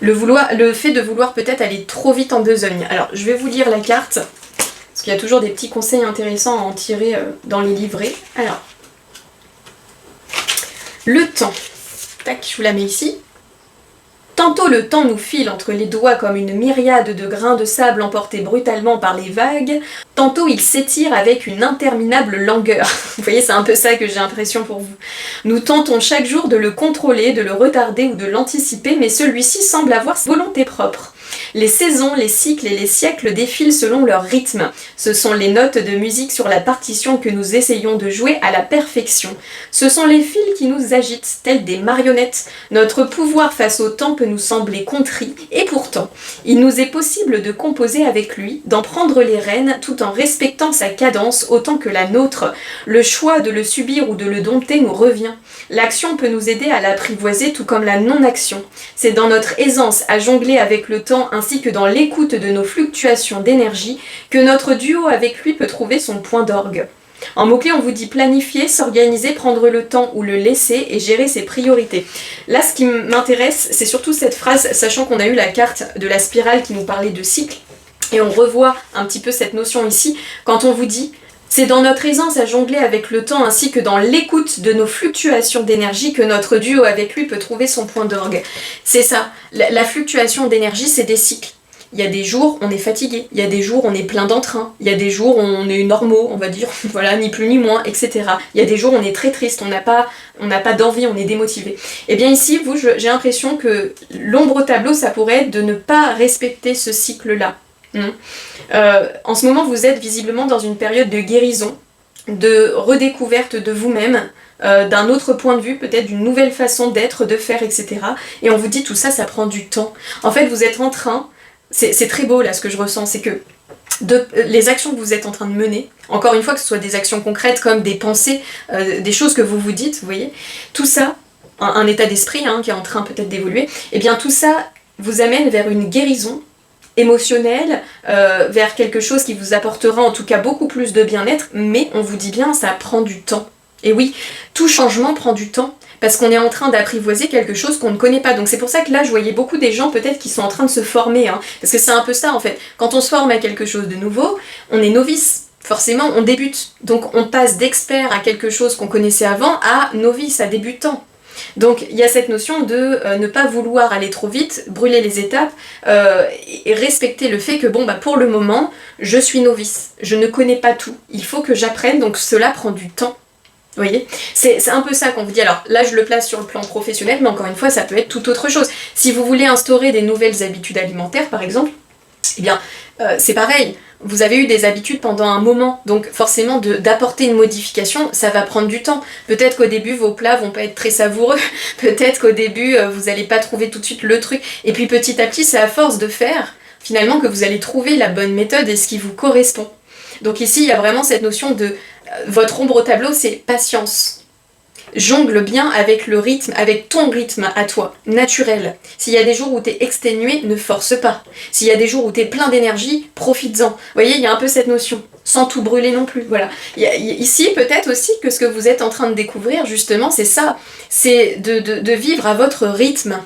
Speaker 1: Le fait de vouloir peut-être aller trop vite en besogne. Alors, je vais vous lire la carte, parce qu'il y a toujours des petits conseils intéressants à en tirer dans les livrets. Alors, le temps. Tac, je vous la mets ici. Tantôt le temps nous file entre les doigts comme une myriade de grains de sable emportés brutalement par les vagues, tantôt il s'étire avec une interminable langueur. Vous voyez, c'est un peu ça que j'ai l'impression pour vous. Nous tentons chaque jour de le contrôler, de le retarder ou de l'anticiper, mais celui-ci semble avoir sa volonté propre. Les saisons, les cycles et les siècles défilent selon leur rythme. Ce sont les notes de musique sur la partition que nous essayons de jouer à la perfection. Ce sont les fils qui nous agitent, tels des marionnettes. Notre pouvoir face au temps peut nous sembler contrit, et pourtant, il nous est possible de composer avec lui, d'en prendre les rênes, tout en respectant sa cadence autant que la nôtre. Le choix de le subir ou de le dompter nous revient. L'action peut nous aider à l'apprivoiser, tout comme la non-action. C'est dans notre aisance à jongler avec le temps ainsi que dans l'écoute de nos fluctuations d'énergie que notre duo avec lui peut trouver son point d'orgue. En mots-clés, on vous dit planifier, s'organiser, prendre le temps ou le laisser et gérer ses priorités. Là, ce qui m'intéresse, c'est surtout cette phrase, sachant qu'on a eu la carte de la spirale qui nous parlait de cycle, et on revoit un petit peu cette notion ici, quand on vous dit c'est dans notre aisance à jongler avec le temps ainsi que dans l'écoute de nos fluctuations d'énergie que notre duo avec lui peut trouver son point d'orgue. C'est ça, la fluctuation d'énergie, c'est des cycles. Il y a des jours, on est fatigué, il y a des jours, on est plein d'entrain, il y a des jours, on est normaux, on va dire, voilà, ni plus ni moins, etc. Il y a des jours, on est très triste, on n'a pas d'envie, on est démotivé. Et bien ici, j'ai l'impression que l'ombre au tableau, ça pourrait être de ne pas respecter ce cycle-là. En ce moment, vous êtes visiblement dans une période de guérison, de redécouverte de vous-même, d'un autre point de vue, peut-être d'une nouvelle façon d'être, de faire, etc. Et on vous dit tout ça, ça prend du temps. En fait, vous êtes en train, c'est très beau là ce que je ressens, c'est que les actions que vous êtes en train de mener, encore une fois que ce soit des actions concrètes comme des pensées, des choses que vous vous dites, vous voyez, tout ça, un état d'esprit qui est en train peut-être d'évoluer, et bien tout ça vous amène vers une guérison émotionnel, vers quelque chose qui vous apportera en tout cas beaucoup plus de bien-être, mais on vous dit bien, ça prend du temps. Et oui, tout changement prend du temps, parce qu'on est en train d'apprivoiser quelque chose qu'on ne connaît pas. Donc c'est pour ça que là, je voyais beaucoup des gens peut-être qui sont en train de se former, parce que c'est un peu ça en fait. Quand on se forme à quelque chose de nouveau, on est novice. Forcément, on débute. Donc on passe d'expert à quelque chose qu'on connaissait avant à novice, à débutant. Donc il y a cette notion de ne pas vouloir aller trop vite, brûler les étapes et respecter le fait que pour le moment, je suis novice, je ne connais pas tout, il faut que j'apprenne, donc cela prend du temps. Vous voyez, c'est un peu ça qu'on vous dit. Alors là, je le place sur le plan professionnel, mais encore une fois, ça peut être tout autre chose. Si vous voulez instaurer des nouvelles habitudes alimentaires, par exemple, eh bien, c'est pareil. Vous avez eu des habitudes pendant un moment, donc forcément d'apporter une modification, ça va prendre du temps. Peut-être qu'au début, vos plats vont pas être très savoureux, peut-être qu'au début, vous n'allez pas trouver tout de suite le truc. Et puis petit à petit, c'est à force de faire, finalement, que vous allez trouver la bonne méthode et ce qui vous correspond. Donc ici, il y a vraiment cette notion de votre ombre au tableau, c'est patience. jongle bien avec le rythme, avec ton rythme à toi, naturel. S'il y a des jours où t'es exténué, ne force pas. S'il y a des jours où t'es plein d'énergie, profites-en. Vous voyez, il y a un peu cette notion, sans tout brûler non plus, voilà. Ici, peut-être aussi que ce que vous êtes en train de découvrir, justement, c'est ça, c'est de vivre à votre rythme.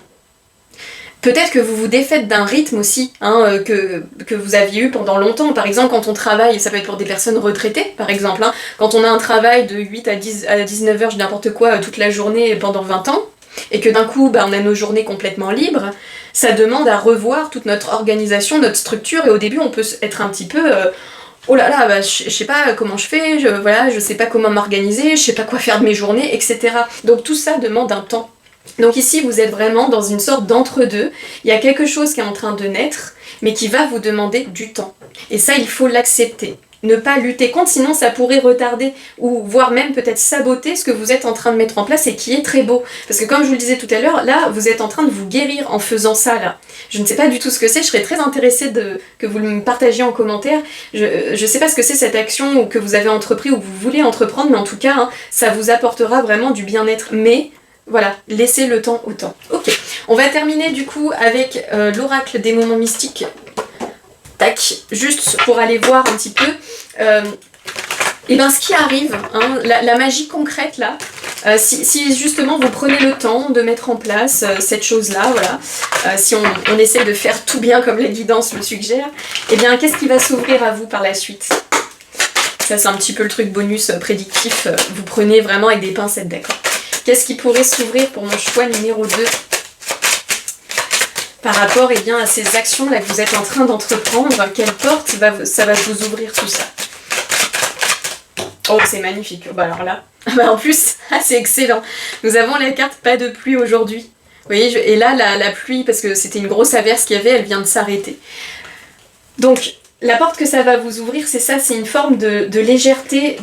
Speaker 1: Peut-être que vous vous défaites d'un rythme aussi, hein, que vous aviez eu pendant longtemps. Par exemple, quand on travaille, ça peut être pour des personnes retraitées, par exemple, hein, quand on a un travail de 8 à 19 heures, je dis n'importe quoi, toute la journée pendant 20 ans, et que d'un coup, on a nos journées complètement libres, ça demande à revoir toute notre organisation, notre structure, et au début, on peut être un petit peu... oh là là, je sais pas comment je fais, je sais pas comment m'organiser, je sais pas quoi faire de mes journées, etc. Donc tout ça demande un temps. Donc ici, vous êtes vraiment dans une sorte d'entre-deux. Il y a quelque chose qui est en train de naître, mais qui va vous demander du temps. Et ça, il faut l'accepter. Ne pas lutter contre, sinon ça pourrait retarder, ou voire même peut-être saboter ce que vous êtes en train de mettre en place et qui est très beau. Parce que comme je vous le disais tout à l'heure, là, vous êtes en train de vous guérir en faisant ça, là. Je ne sais pas du tout ce que c'est, je serais très intéressée que vous me partagiez en commentaire. Je sais pas ce que c'est cette action ou que vous avez entrepris ou que vous voulez entreprendre, mais en tout cas, hein, ça vous apportera vraiment du bien-être. Mais... voilà, laissez le temps au temps. Ok, on va terminer du coup avec l'oracle des moments mystiques. Tac, juste pour aller voir un petit peu. Et bien ce qui arrive, hein, la magie concrète là, si justement vous prenez le temps de mettre en place cette chose-là, voilà, si on essaie de faire tout bien comme la guidance le suggère, et bien qu'est-ce qui va s'ouvrir à vous par la suite? Ça c'est un petit peu le truc bonus prédictif, vous prenez vraiment avec des pincettes, d'accord? Qu'est-ce qui pourrait s'ouvrir pour mon choix numéro 2 par rapport bien, à ces actions-là que vous êtes en train d'entreprendre? Quelle porte ça va vous ouvrir tout ça? Oh, c'est magnifique. Bah alors là, en plus, c'est excellent. Nous avons la carte pas de pluie aujourd'hui. Vous voyez, et là, la pluie, parce que c'était une grosse averse qu'il y avait, elle vient de s'arrêter. Donc, la porte que ça va vous ouvrir, c'est ça, c'est une forme de légèreté,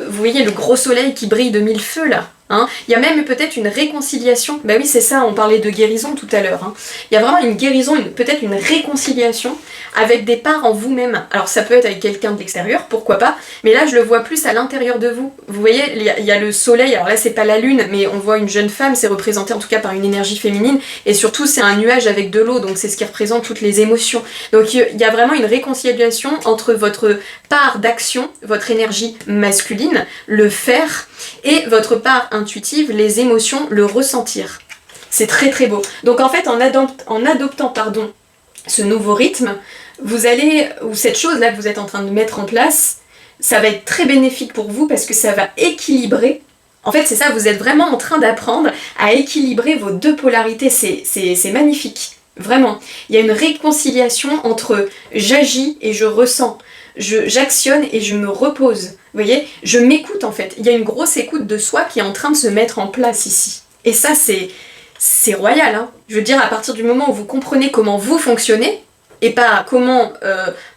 Speaker 1: vous voyez le gros soleil qui brille de mille feux là. Hein. Il y a même peut-être une réconciliation, bah oui c'est ça, on parlait de guérison tout à l'heure. Hein. Il y a vraiment une guérison, peut-être une réconciliation avec des parts en vous-même. Alors ça peut être avec quelqu'un de l'extérieur, pourquoi pas, mais là je le vois plus à l'intérieur de vous. Vous voyez, il y a le soleil, alors là c'est pas la lune, mais on voit une jeune femme, c'est représenté en tout cas par une énergie féminine, et surtout c'est un nuage avec de l'eau, donc c'est ce qui représente toutes les émotions. Donc il y a vraiment une réconciliation entre votre part d'action, votre énergie masculine, le faire, et votre part intuitive, les émotions, le ressentir. C'est très très beau. Donc en fait, en adoptant ce nouveau rythme, vous allez, ou cette chose-là que vous êtes en train de mettre en place, ça va être très bénéfique pour vous parce que ça va équilibrer. En fait, c'est ça, vous êtes vraiment en train d'apprendre à équilibrer vos deux polarités. C'est magnifique, vraiment. Il y a une réconciliation entre j'agis et je ressens. J'actionne et je me repose. Vous voyez, je m'écoute en fait. Il y a une grosse écoute de soi qui est en train de se mettre en place ici. Et ça, c'est royal. Hein. Je veux dire, à partir du moment où vous comprenez comment vous fonctionnez, et pas comment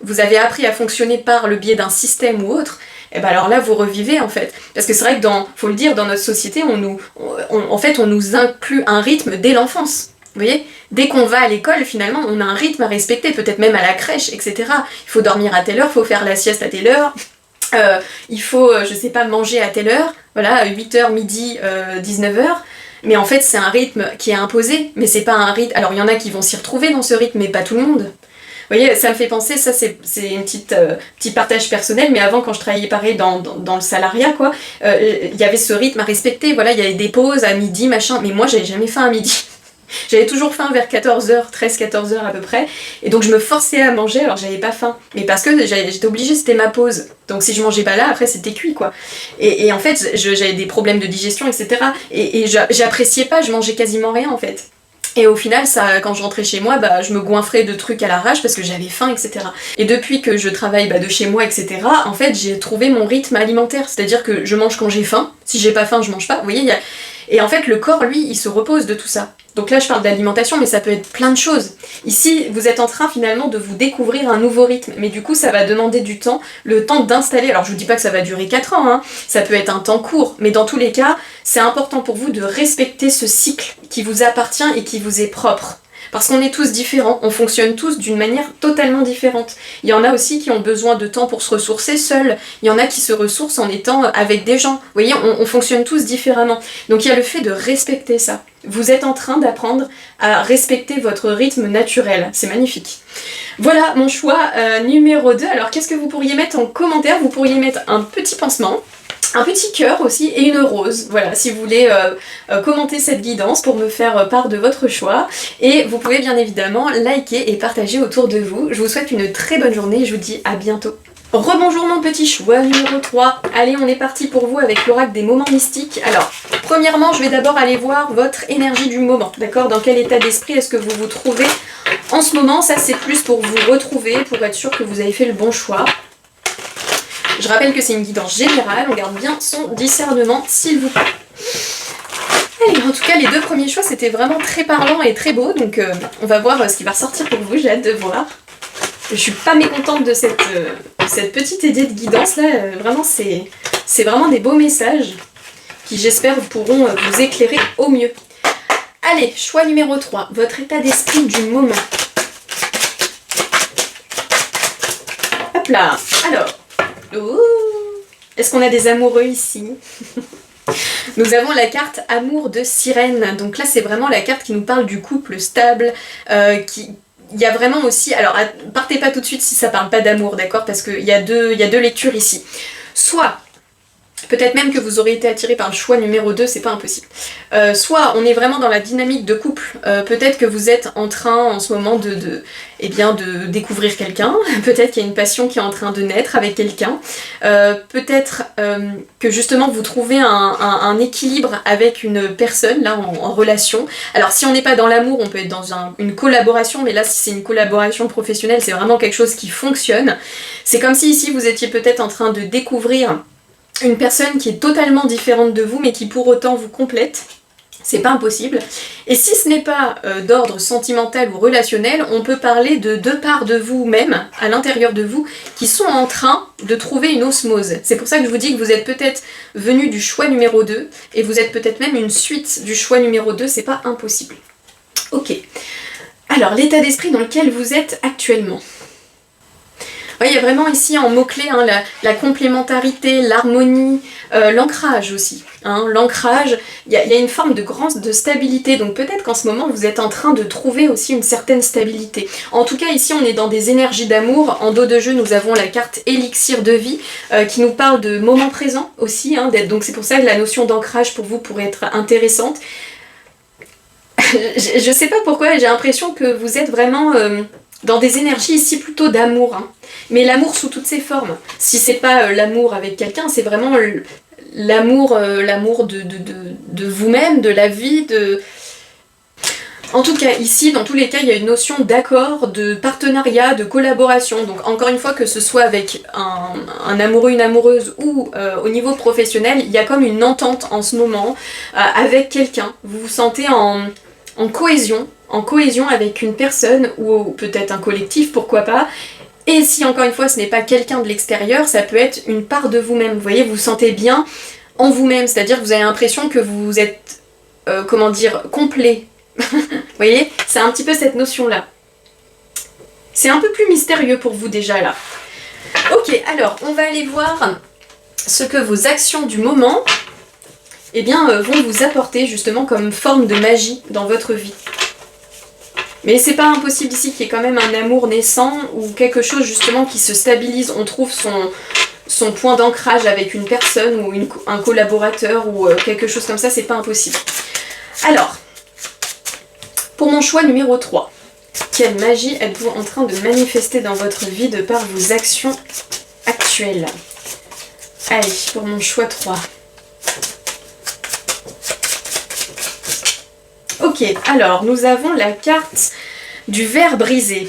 Speaker 1: vous avez appris à fonctionner par le biais d'un système ou autre, et ben alors là, vous revivez en fait. Parce que c'est vrai que faut le dire, dans notre société, on nous inclut un rythme dès l'enfance. Vous voyez, dès qu'on va à l'école, finalement, on a un rythme à respecter, peut-être même à la crèche, etc. Il faut dormir à telle heure, il faut faire la sieste à telle heure, il faut, je sais pas, manger à telle heure, voilà, 8h, midi, 19h. Mais en fait, c'est un rythme qui est imposé, mais c'est pas un rythme... Alors, il y en a qui vont s'y retrouver dans ce rythme, mais pas tout le monde. Vous voyez, ça me fait penser, ça c'est une petit partage personnel, mais avant quand je travaillais pareil dans le salariat, quoi, il y avait ce rythme à respecter, voilà, il y avait des pauses à midi, machin, mais moi j'avais jamais faim à midi. J'avais toujours faim vers 14h, 13-14h à peu près, et donc je me forçais à manger alors j'avais pas faim, mais parce que j'étais obligée, c'était ma pause, donc si je mangeais pas là, après c'était cuit quoi. Et en fait j'avais des problèmes de digestion, etc. Et j'appréciais pas, je mangeais quasiment rien en fait. Et au final, ça, quand je rentrais chez moi, je me goinfrais de trucs à l'arrache parce que j'avais faim, etc. Et depuis que je travaille de chez moi, etc., en fait, j'ai trouvé mon rythme alimentaire. C'est-à-dire que je mange quand j'ai faim. Si j'ai pas faim, je mange pas. Vous voyez, Et en fait, le corps, lui, il se repose de tout ça. Donc là, je parle d'alimentation, mais ça peut être plein de choses. Ici, vous êtes en train finalement de vous découvrir un nouveau rythme. Mais du coup, ça va demander du temps, le temps d'installer. Alors, je vous dis pas que ça va durer 4 ans, hein. Ça peut être un temps court. Mais dans tous les cas, c'est important pour vous de respecter ce cycle qui vous appartient et qui vous est propre. Parce qu'on est tous différents, on fonctionne tous d'une manière totalement différente. Il y en a aussi qui ont besoin de temps pour se ressourcer seuls, il y en a qui se ressourcent en étant avec des gens. Vous voyez, on fonctionne tous différemment. Donc il y a le fait de respecter ça. Vous êtes en train d'apprendre à respecter votre rythme naturel. C'est magnifique. Voilà mon choix numéro 2. Alors qu'est-ce que vous pourriez mettre en commentaire? Vous pourriez mettre un petit pansement, un petit cœur aussi et une rose. Voilà, si vous voulez commenter cette guidance pour me faire part de votre choix. Et vous pouvez bien évidemment liker et partager autour de vous. Je vous souhaite une très bonne journée et je vous dis à bientôt. Rebonjour mon petit choix numéro 3. Allez, on est parti pour vous avec l'oracle des moments mystiques. Alors, premièrement, je vais d'abord aller voir votre énergie du moment, d'accord? Dans quel état d'esprit est-ce que vous vous trouvez en ce moment? Ça, c'est plus pour vous retrouver, pour être sûr que vous avez fait le bon choix. Je rappelle que c'est une guidance générale, on garde bien son discernement, s'il vous plaît. Allez, en tout cas, les deux premiers choix, c'était vraiment très parlant et très beau, donc on va voir ce qui va ressortir pour vous, j'ai hâte de voir. Je suis pas mécontente de cette petite idée de guidance là, vraiment c'est vraiment des beaux messages qui j'espère pourront vous éclairer au mieux. Allez, choix numéro 3, votre état d'esprit du moment. Hop là, alors, est-ce qu'on a des amoureux ici? Nous avons la carte Amour de Sirène, donc là c'est vraiment la carte qui nous parle du couple stable, il y a vraiment aussi, alors partez pas tout de suite si ça parle pas d'amour, d'accord, parce qu'il y a deux lectures ici. Soit, peut-être même que vous aurez été attiré par le choix numéro 2, c'est pas impossible. Soit on est vraiment dans la dynamique de couple, peut-être que vous êtes en train en ce moment de découvrir quelqu'un, peut-être qu'il y a une passion qui est en train de naître avec quelqu'un, peut-être que justement vous trouvez un équilibre avec une personne là en relation. Alors si on n'est pas dans l'amour, on peut être dans une collaboration, mais là si c'est une collaboration professionnelle, c'est vraiment quelque chose qui fonctionne. C'est comme si ici vous étiez peut-être en train de découvrir une personne qui est totalement différente de vous mais qui pour autant vous complète, c'est pas impossible. Et si ce n'est pas d'ordre sentimental ou relationnel, on peut parler de deux parts de vous-même, à l'intérieur de vous, qui sont en train de trouver une osmose. C'est pour ça que je vous dis que vous êtes peut-être venu du choix numéro 2, et vous êtes peut-être même une suite du choix numéro 2, c'est pas impossible. Ok. Alors, l'état d'esprit dans lequel vous êtes actuellement. Ouais, il y a vraiment ici en mots-clés hein, la complémentarité, l'harmonie, l'ancrage aussi. Hein, l'ancrage, il y a une forme de stabilité, donc peut-être qu'en ce moment vous êtes en train de trouver aussi une certaine stabilité. En tout cas ici on est dans des énergies d'amour, en dos de jeu nous avons la carte élixir de vie qui nous parle de moment présent aussi, hein, donc c'est pour ça que la notion d'ancrage pour vous pourrait être intéressante. Je sais pas pourquoi, j'ai l'impression que vous êtes vraiment dans des énergies ici plutôt d'amour, hein. Mais l'amour sous toutes ses formes. Si c'est pas l'amour avec quelqu'un, c'est vraiment l'amour de vous-même, de la vie, En tout cas, ici, dans tous les cas, il y a une notion d'accord, de partenariat, de collaboration. Donc encore une fois, que ce soit avec un amoureux, une amoureuse ou au niveau professionnel, il y a comme une entente en ce moment avec quelqu'un. Vous vous sentez en cohésion avec une personne ou peut-être un collectif, pourquoi pas. Et si encore une fois ce n'est pas quelqu'un de l'extérieur, ça peut être une part de vous-même. Vous voyez, vous vous sentez bien en vous-même, c'est-à-dire que vous avez l'impression que vous êtes, complet. Vous voyez, c'est un petit peu cette notion-là. C'est un peu plus mystérieux pour vous déjà là. Ok, alors on va aller voir ce que vos actions du moment vont vous apporter justement comme forme de magie dans votre vie. Mais c'est pas impossible ici qu'il y ait quand même un amour naissant ou quelque chose justement qui se stabilise, on trouve son point d'ancrage avec une personne ou un collaborateur ou quelque chose comme ça, c'est pas impossible. Alors, pour mon choix numéro 3, quelle magie êtes-vous en train de manifester dans votre vie de par vos actions actuelles? Allez, pour mon choix 3. Ok, alors nous avons la carte du verre brisé.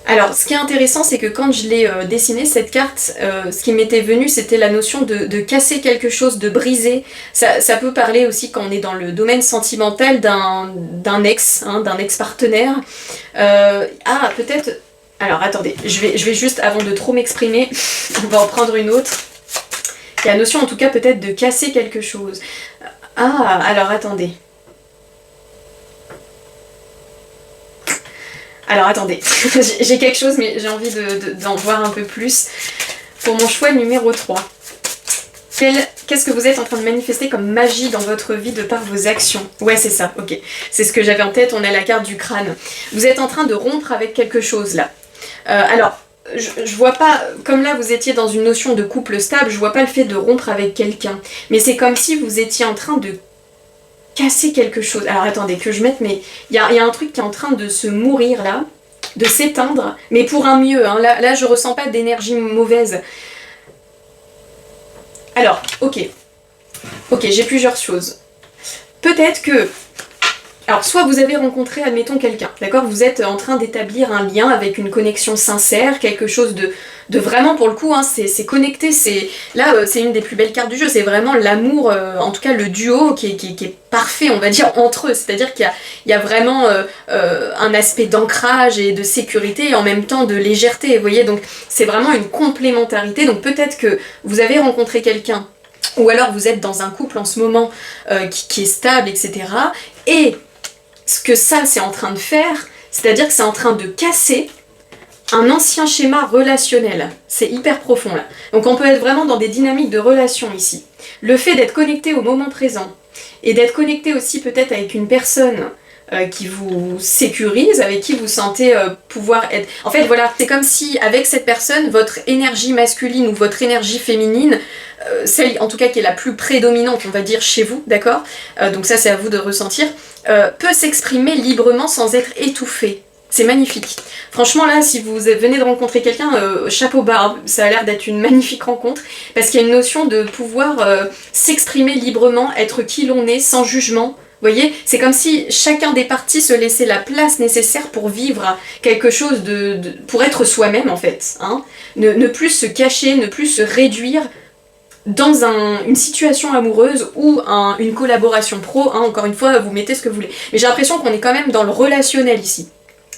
Speaker 1: Alors, ce qui est intéressant, c'est que quand je l'ai dessinée, cette carte, ce qui m'était venu, c'était la notion de casser quelque chose, de briser. Ça peut parler aussi, quand on est dans le domaine sentimental, d'un ex, hein, d'un ex-partenaire. Peut-être... Alors, attendez, je vais juste, avant de trop m'exprimer, on va en prendre une autre. Il y a la notion, en tout cas, peut-être de casser quelque chose. Ah, alors attendez. Alors attendez, j'ai quelque chose mais j'ai envie d'en voir un peu plus. Pour mon choix numéro 3. Qu'est-ce que vous êtes en train de manifester comme magie dans votre vie de par vos actions? Ouais, c'est ça, ok. C'est ce que j'avais en tête, on a la carte du crâne. Vous êtes en train de rompre avec quelque chose là. Alors, je vois pas, comme là vous étiez dans une notion de couple stable, je vois pas le fait de rompre avec quelqu'un. Mais c'est comme si vous étiez en train de casser quelque chose. Alors attendez, que je mette, mais il y a un truc qui est en train de se mourir là, de s'éteindre, mais pour un mieux. Hein. Là, je ressens pas d'énergie mauvaise. Alors, ok, j'ai plusieurs choses. Peut-être que... Alors, soit vous avez rencontré, admettons, quelqu'un, d'accord? Vous êtes en train d'établir un lien avec une connexion sincère, quelque chose de vraiment, pour le coup, hein, c'est connecté, c'est une des plus belles cartes du jeu, c'est vraiment l'amour, en tout cas le duo qui est parfait, on va dire, entre eux. C'est-à-dire qu'il y a vraiment un aspect d'ancrage et de sécurité et en même temps de légèreté, vous voyez? Donc, c'est vraiment une complémentarité. Donc, peut-être que vous avez rencontré quelqu'un, ou alors vous êtes dans un couple en ce moment qui est stable, etc. Et ce que ça, c'est en train de faire, c'est-à-dire que c'est en train de casser un ancien schéma relationnel. C'est hyper profond là. Donc on peut être vraiment dans des dynamiques de relation ici. Le fait d'être connecté au moment présent et d'être connecté aussi peut-être avec une personne qui vous sécurise, avec qui vous sentez pouvoir être... En fait voilà, c'est comme si avec cette personne, votre énergie masculine ou votre énergie féminine, celle en tout cas qui est la plus prédominante, on va dire chez vous, d'accord, donc ça c'est à vous de ressentir, peut s'exprimer librement sans être étouffée. C'est magnifique. Franchement là, si vous venez de rencontrer quelqu'un, chapeau bas, hein, ça a l'air d'être une magnifique rencontre, parce qu'il y a une notion de pouvoir s'exprimer librement, être qui l'on est, sans jugement. Vous voyez, c'est comme si chacun des parties se laissait la place nécessaire pour vivre quelque chose pour être soi-même en fait. Hein. Ne plus se cacher, ne plus se réduire dans une situation amoureuse ou une collaboration pro. Hein. Encore une fois, vous mettez ce que vous voulez. Mais j'ai l'impression qu'on est quand même dans le relationnel ici.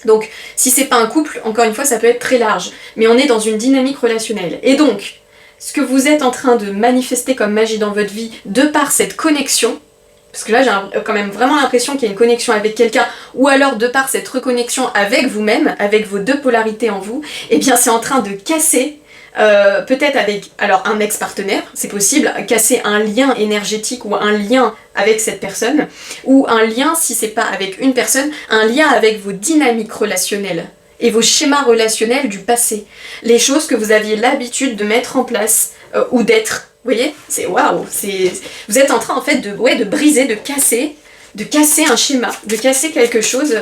Speaker 1: Donc, si c'est pas un couple, encore une fois, ça peut être très large. Mais on est dans une dynamique relationnelle. Et donc, ce que vous êtes en train de manifester comme magie dans votre vie, de par cette connexion, parce que là j'ai quand même vraiment l'impression qu'il y a une connexion avec quelqu'un, ou alors de par cette reconnexion avec vous-même, avec vos deux polarités en vous, eh bien c'est en train de casser, peut-être avec alors un ex-partenaire, c'est possible, casser un lien énergétique ou un lien avec cette personne, ou un lien, si c'est pas avec une personne, un lien avec vos dynamiques relationnelles et vos schémas relationnels du passé, les choses que vous aviez l'habitude de mettre en place ou d'être. Vous voyez, c'est waouh, vous êtes en train en fait de briser, de casser un schéma, de casser quelque chose,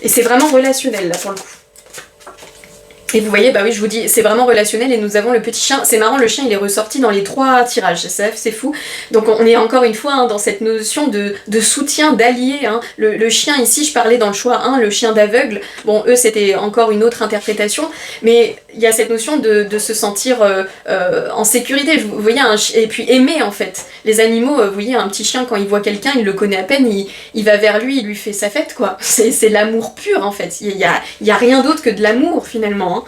Speaker 1: et c'est vraiment relationnel là pour le coup. Et vous voyez, bah oui, je vous dis, c'est vraiment relationnel et nous avons le petit chien. C'est marrant, le chien il est ressorti dans les 3 tirages, c'est fou. Donc on est encore une fois hein, dans cette notion de soutien, d'allié. Hein. Le chien ici, je parlais dans le choix 1, le chien d'aveugle. Bon, eux c'était encore une autre interprétation, mais il y a cette notion de se sentir en sécurité. Vous voyez, et puis aimer en fait. Les animaux, vous voyez, un petit chien quand il voit quelqu'un, il le connaît à peine, il va vers lui, il lui fait sa fête quoi. C'est l'amour pur en fait. Il y a rien d'autre que de l'amour finalement. Hein.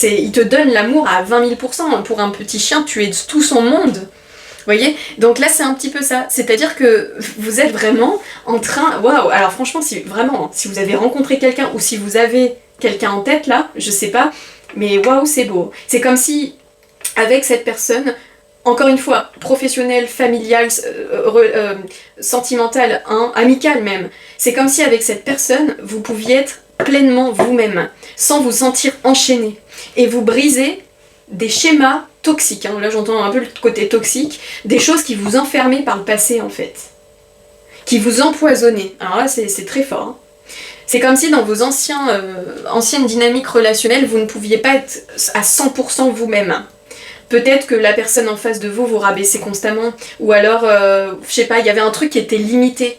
Speaker 1: Il te donne l'amour à 20 000%. Pour un petit chien, tu es tout son monde. Vous voyez? Donc là, c'est un petit peu ça. C'est-à-dire que vous êtes vraiment en train... Waouh! Alors franchement, si vous avez rencontré quelqu'un ou si vous avez quelqu'un en tête, là, je sais pas, mais waouh, c'est beau. C'est comme si, avec cette personne, encore une fois, professionnelle, familiale, sentimentale, hein, amicale même, c'est comme si avec cette personne, vous pouviez être pleinement vous-même, sans vous sentir enchaîné. Et vous brisez des schémas toxiques, hein. Là j'entends un peu le côté toxique, des choses qui vous enfermaient par le passé en fait, qui vous empoisonnaient. Alors là c'est très fort. Hein. C'est comme si dans vos anciennes dynamiques relationnelles, vous ne pouviez pas être à 100% vous-même. Peut-être que la personne en face de vous vous rabaissait constamment, ou alors, je sais pas, il y avait un truc qui était limité.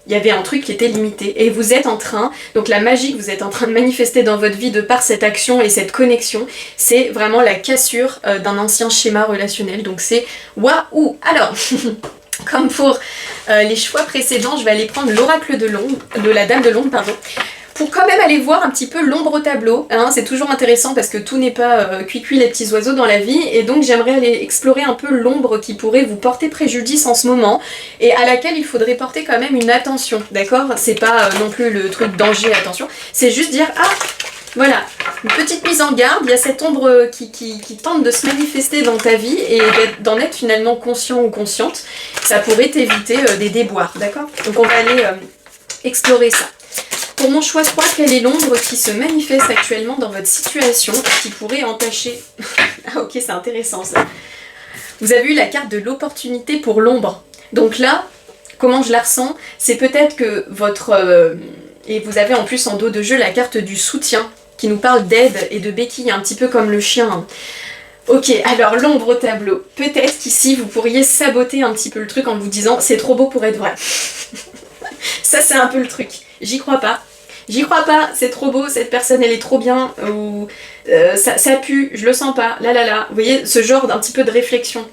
Speaker 1: Il y avait un truc qui était limité. Et vous êtes en train, donc la magie que vous êtes en train de manifester dans votre vie de par cette action et cette connexion, c'est vraiment la cassure d'un ancien schéma relationnel. Donc c'est waouh. Alors, comme pour les choix précédents, je vais aller prendre l'oracle de la Dame de l'Ombre, pardon, pour quand même aller voir un petit peu l'ombre au tableau, hein, c'est toujours intéressant parce que tout n'est pas cuit les petits oiseaux dans la vie, et donc j'aimerais aller explorer un peu l'ombre qui pourrait vous porter préjudice en ce moment, et à laquelle il faudrait porter quand même une attention, d'accord? C'est pas non plus le truc danger, attention, c'est juste dire, ah, voilà, une petite mise en garde, il y a cette ombre qui tente de se manifester dans ta vie, et d'en être finalement conscient ou consciente, ça pourrait t'éviter des déboires, d'accord? Donc on va aller explorer ça. Pour mon choix 3, quelle est l'ombre qui se manifeste actuellement dans votre situation et qui pourrait entacher... Ah ok, c'est intéressant ça. Vous avez eu la carte de l'opportunité pour l'ombre. Donc là, comment je la ressens, c'est peut-être que votre... et vous avez en plus en dos de jeu la carte du soutien, qui nous parle d'aide et de béquille, un petit peu comme le chien. Ok, alors l'ombre au tableau. Peut-être qu'ici, vous pourriez saboter un petit peu le truc en vous disant « c'est trop beau pour être vrai ». Ça, c'est un peu le truc. J'y crois pas. J'y crois pas, c'est trop beau, cette personne elle est trop bien, ou ça pue, je le sens pas, là. Vous voyez, ce genre d'un petit peu de réflexion.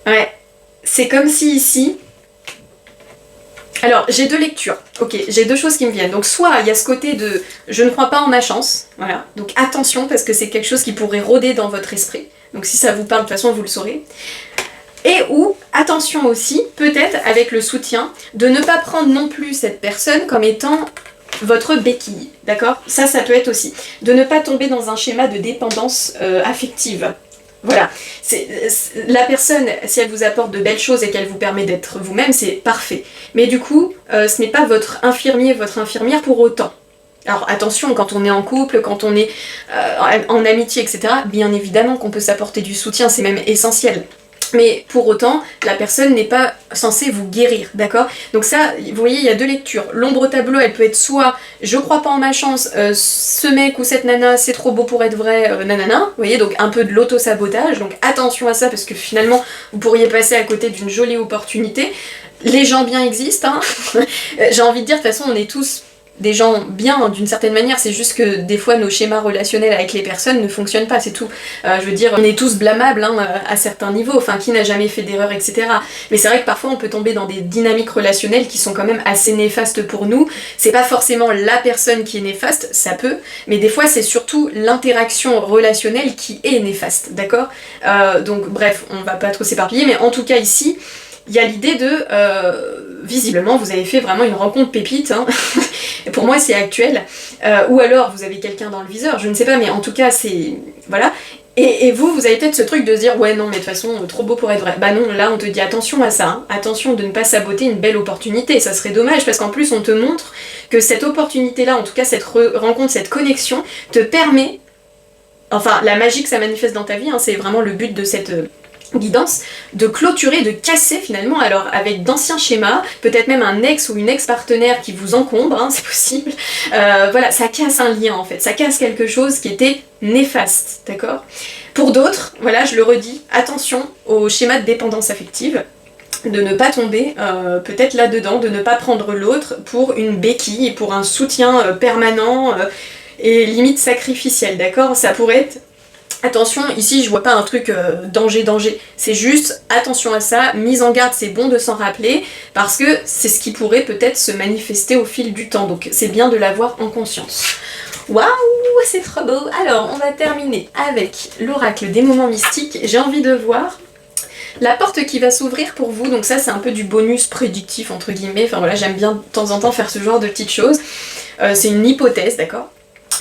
Speaker 1: Ouais, c'est comme si ici... Alors, j'ai deux lectures, ok, j'ai deux choses qui me viennent. Donc soit il y a ce côté de « je ne crois pas en ma chance », voilà. Donc attention, parce que c'est quelque chose qui pourrait rôder dans votre esprit. Donc si ça vous parle, de toute façon, vous le saurez. Et ou, attention aussi, peut-être avec le soutien, de ne pas prendre non plus cette personne comme étant votre béquille, d'accord? Ça peut être aussi. De ne pas tomber dans un schéma de dépendance affective. Voilà. La personne, si elle vous apporte de belles choses et qu'elle vous permet d'être vous-même, c'est parfait. Mais du coup, ce n'est pas votre infirmier, votre infirmière pour autant. Alors attention, quand on est en couple, quand on est en amitié, etc., bien évidemment qu'on peut s'apporter du soutien, c'est même essentiel. Mais pour autant, la personne n'est pas censée vous guérir, d'accord? Donc ça, vous voyez, il y a deux lectures. L'ombre au tableau, elle peut être soit « je crois pas en ma chance, ce mec ou cette nana, c'est trop beau pour être vrai, nanana ». Vous voyez, donc un peu de l'auto-sabotage. Donc attention à ça, parce que finalement, vous pourriez passer à côté d'une jolie opportunité. Les gens bien existent, hein. J'ai envie de dire, de toute façon, on est tous... des gens bien d'une certaine manière, c'est juste que des fois nos schémas relationnels avec les personnes ne fonctionnent pas, c'est tout. Je veux dire, on est tous blâmables hein, à certains niveaux, enfin qui n'a jamais fait d'erreur, etc. Mais c'est vrai que parfois on peut tomber dans des dynamiques relationnelles qui sont quand même assez néfastes pour nous. C'est pas forcément la personne qui est néfaste, ça peut, mais des fois c'est surtout l'interaction relationnelle qui est néfaste, d'accord? Donc bref, on va pas trop s'éparpiller, mais en tout cas ici, il y a l'idée de... visiblement, vous avez fait vraiment une rencontre pépite, hein. Pour moi c'est actuel, ou alors vous avez quelqu'un dans le viseur, je ne sais pas, mais en tout cas c'est... Voilà. Et vous avez peut-être ce truc de se dire, ouais non mais de toute façon, trop beau pour être vrai. Bah non, là on te dit attention à ça, hein. Attention de ne pas saboter une belle opportunité, ça serait dommage, parce qu'en plus on te montre que cette opportunité-là, en tout cas cette rencontre, cette connexion, te permet... Enfin, la magie que ça manifeste dans ta vie, hein, c'est vraiment le but de cette... guidance, de clôturer, de casser finalement, alors avec d'anciens schémas, peut-être même un ex ou une ex-partenaire qui vous encombre, hein, c'est possible, voilà, ça casse un lien en fait, ça casse quelque chose qui était néfaste, d'accord? Pour d'autres, voilà, je le redis, attention au schéma de dépendance affective, de ne pas tomber peut-être là-dedans, de ne pas prendre l'autre pour une béquille, pour un soutien permanent et limite sacrificiel, d'accord? Ça pourrait être... Attention, ici je vois pas un truc danger, c'est juste attention à ça, mise en garde, c'est bon de s'en rappeler, parce que c'est ce qui pourrait peut-être se manifester au fil du temps, donc c'est bien de l'avoir en conscience. Waouh, c'est trop beau. Alors, on va terminer avec l'oracle des moments mystiques. J'ai envie de voir la porte qui va s'ouvrir pour vous, donc ça c'est un peu du bonus prédictif entre guillemets, enfin voilà, j'aime bien de temps en temps faire ce genre de petites choses. C'est une hypothèse, d'accord ?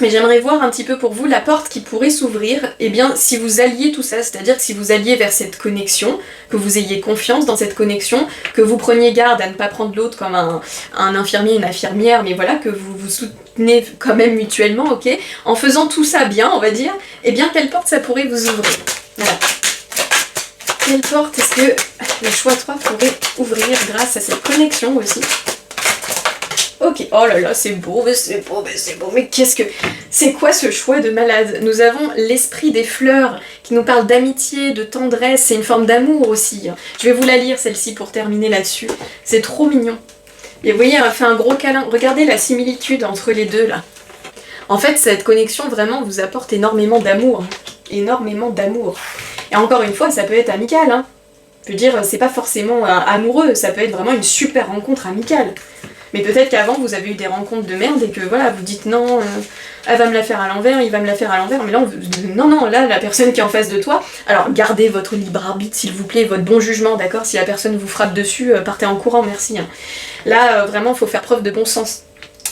Speaker 1: Mais j'aimerais voir un petit peu pour vous la porte qui pourrait s'ouvrir, et bien si vous alliez tout ça, c'est-à-dire que si vous alliez vers cette connexion, que vous ayez confiance dans cette connexion, que vous preniez garde à ne pas prendre l'autre comme un infirmier, une infirmière, mais voilà, que vous vous soutenez quand même mutuellement, ok? En faisant tout ça bien, on va dire, et bien quelle porte ça pourrait vous ouvrir? Voilà. Quelle porte est-ce que le choix 3 pourrait ouvrir grâce à cette connexion aussi? Ok, oh là là, c'est beau, mais c'est beau, mais c'est beau, mais qu'est-ce que... C'est quoi ce choix de malade? Nous avons l'esprit des fleurs, qui nous parle d'amitié, de tendresse, c'est une forme d'amour aussi. Je vais vous la lire celle-ci pour terminer là-dessus, c'est trop mignon. Et vous voyez, elle a fait un gros câlin, regardez la similitude entre les deux là. En fait, cette connexion vraiment vous apporte énormément d'amour, énormément d'amour. Et encore une fois, ça peut être amical, hein. Je veux dire, c'est pas forcément amoureux, ça peut être vraiment une super rencontre amicale. Mais peut-être qu'avant vous avez eu des rencontres de merde et que voilà, vous dites non, elle va me la faire à l'envers, il va me la faire à l'envers, mais là non, là la personne qui est en face de toi, alors gardez votre libre arbitre s'il vous plaît, votre bon jugement, d'accord, si la personne vous frappe dessus, partez en courant, merci. Hein. Là vraiment il faut faire preuve de bon sens.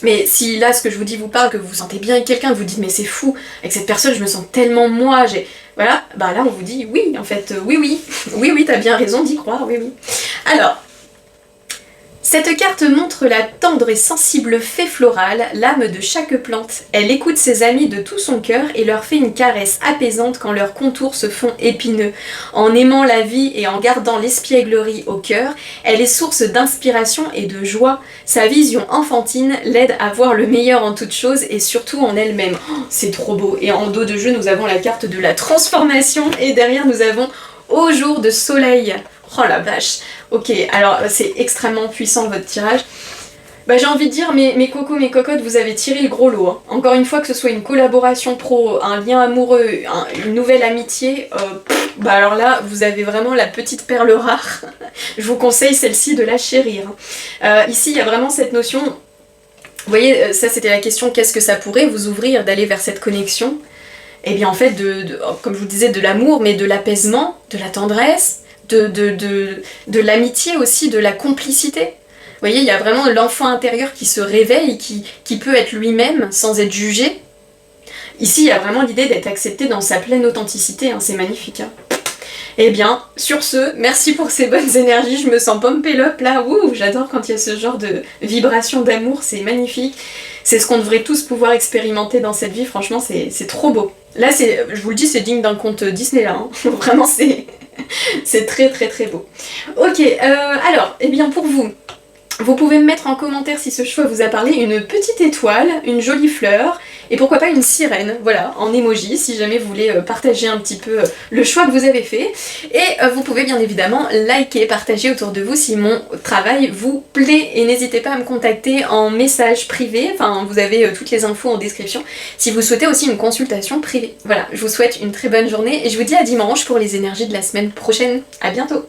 Speaker 1: Mais si là ce que je vous dis vous parle, que vous vous sentez bien avec quelqu'un, vous dites mais c'est fou, avec cette personne je me sens tellement moi, voilà, bah là on vous dit oui, en fait, oui, t'as bien raison d'y croire, oui. Alors, cette carte montre la tendre et sensible fée florale, l'âme de chaque plante. Elle écoute ses amis de tout son cœur et leur fait une caresse apaisante quand leurs contours se font épineux. En aimant la vie et en gardant l'espièglerie au cœur, elle est source d'inspiration et de joie. Sa vision enfantine l'aide à voir le meilleur en toute chose et surtout en elle-même. Oh, c'est trop beau. Et en dos de jeu, nous avons la carte de la transformation et derrière nous avons au jour de soleil. Oh la vache. Ok, alors c'est extrêmement puissant votre tirage. Bah j'ai envie de dire, mes cocos, mes cocottes, vous avez tiré le gros lot. Hein. Encore une fois, que ce soit une collaboration pro, un lien amoureux, une nouvelle amitié, bah alors là, vous avez vraiment la petite perle rare. Je vous conseille celle-ci de la chérir. Ici, il y a vraiment cette notion... Vous voyez, ça c'était la question, qu'est-ce que ça pourrait vous ouvrir d'aller vers cette connexion? Eh bien en fait, comme je vous disais, de l'amour, mais de l'apaisement, de la tendresse, de l'amitié aussi, de la complicité. Vous voyez, il y a vraiment l'enfant intérieur qui se réveille, qui peut être lui-même sans être jugé. Ici, il y a vraiment l'idée d'être accepté dans sa pleine authenticité, hein, c'est magnifique. Hein. Eh bien, sur ce, merci pour ces bonnes énergies, je me sens pumped up là, ouh, j'adore quand il y a ce genre de vibration d'amour, c'est magnifique. C'est ce qu'on devrait tous pouvoir expérimenter dans cette vie, franchement, c'est trop beau. Là, je vous le dis, c'est digne d'un conte Disney là, hein. Vraiment, c'est très très très beau. Ok, alors, eh bien pour vous pouvez me mettre en commentaire si ce choix vous a parlé, une petite étoile, une jolie fleur, et pourquoi pas une sirène, voilà, en emoji, si jamais vous voulez partager un petit peu le choix que vous avez fait. Et vous pouvez bien évidemment liker, partager autour de vous si mon travail vous plaît, et n'hésitez pas à me contacter en message privé, enfin vous avez toutes les infos en description, si vous souhaitez aussi une consultation privée. Voilà, je vous souhaite une très bonne journée, et je vous dis à dimanche pour les énergies de la semaine prochaine. À bientôt!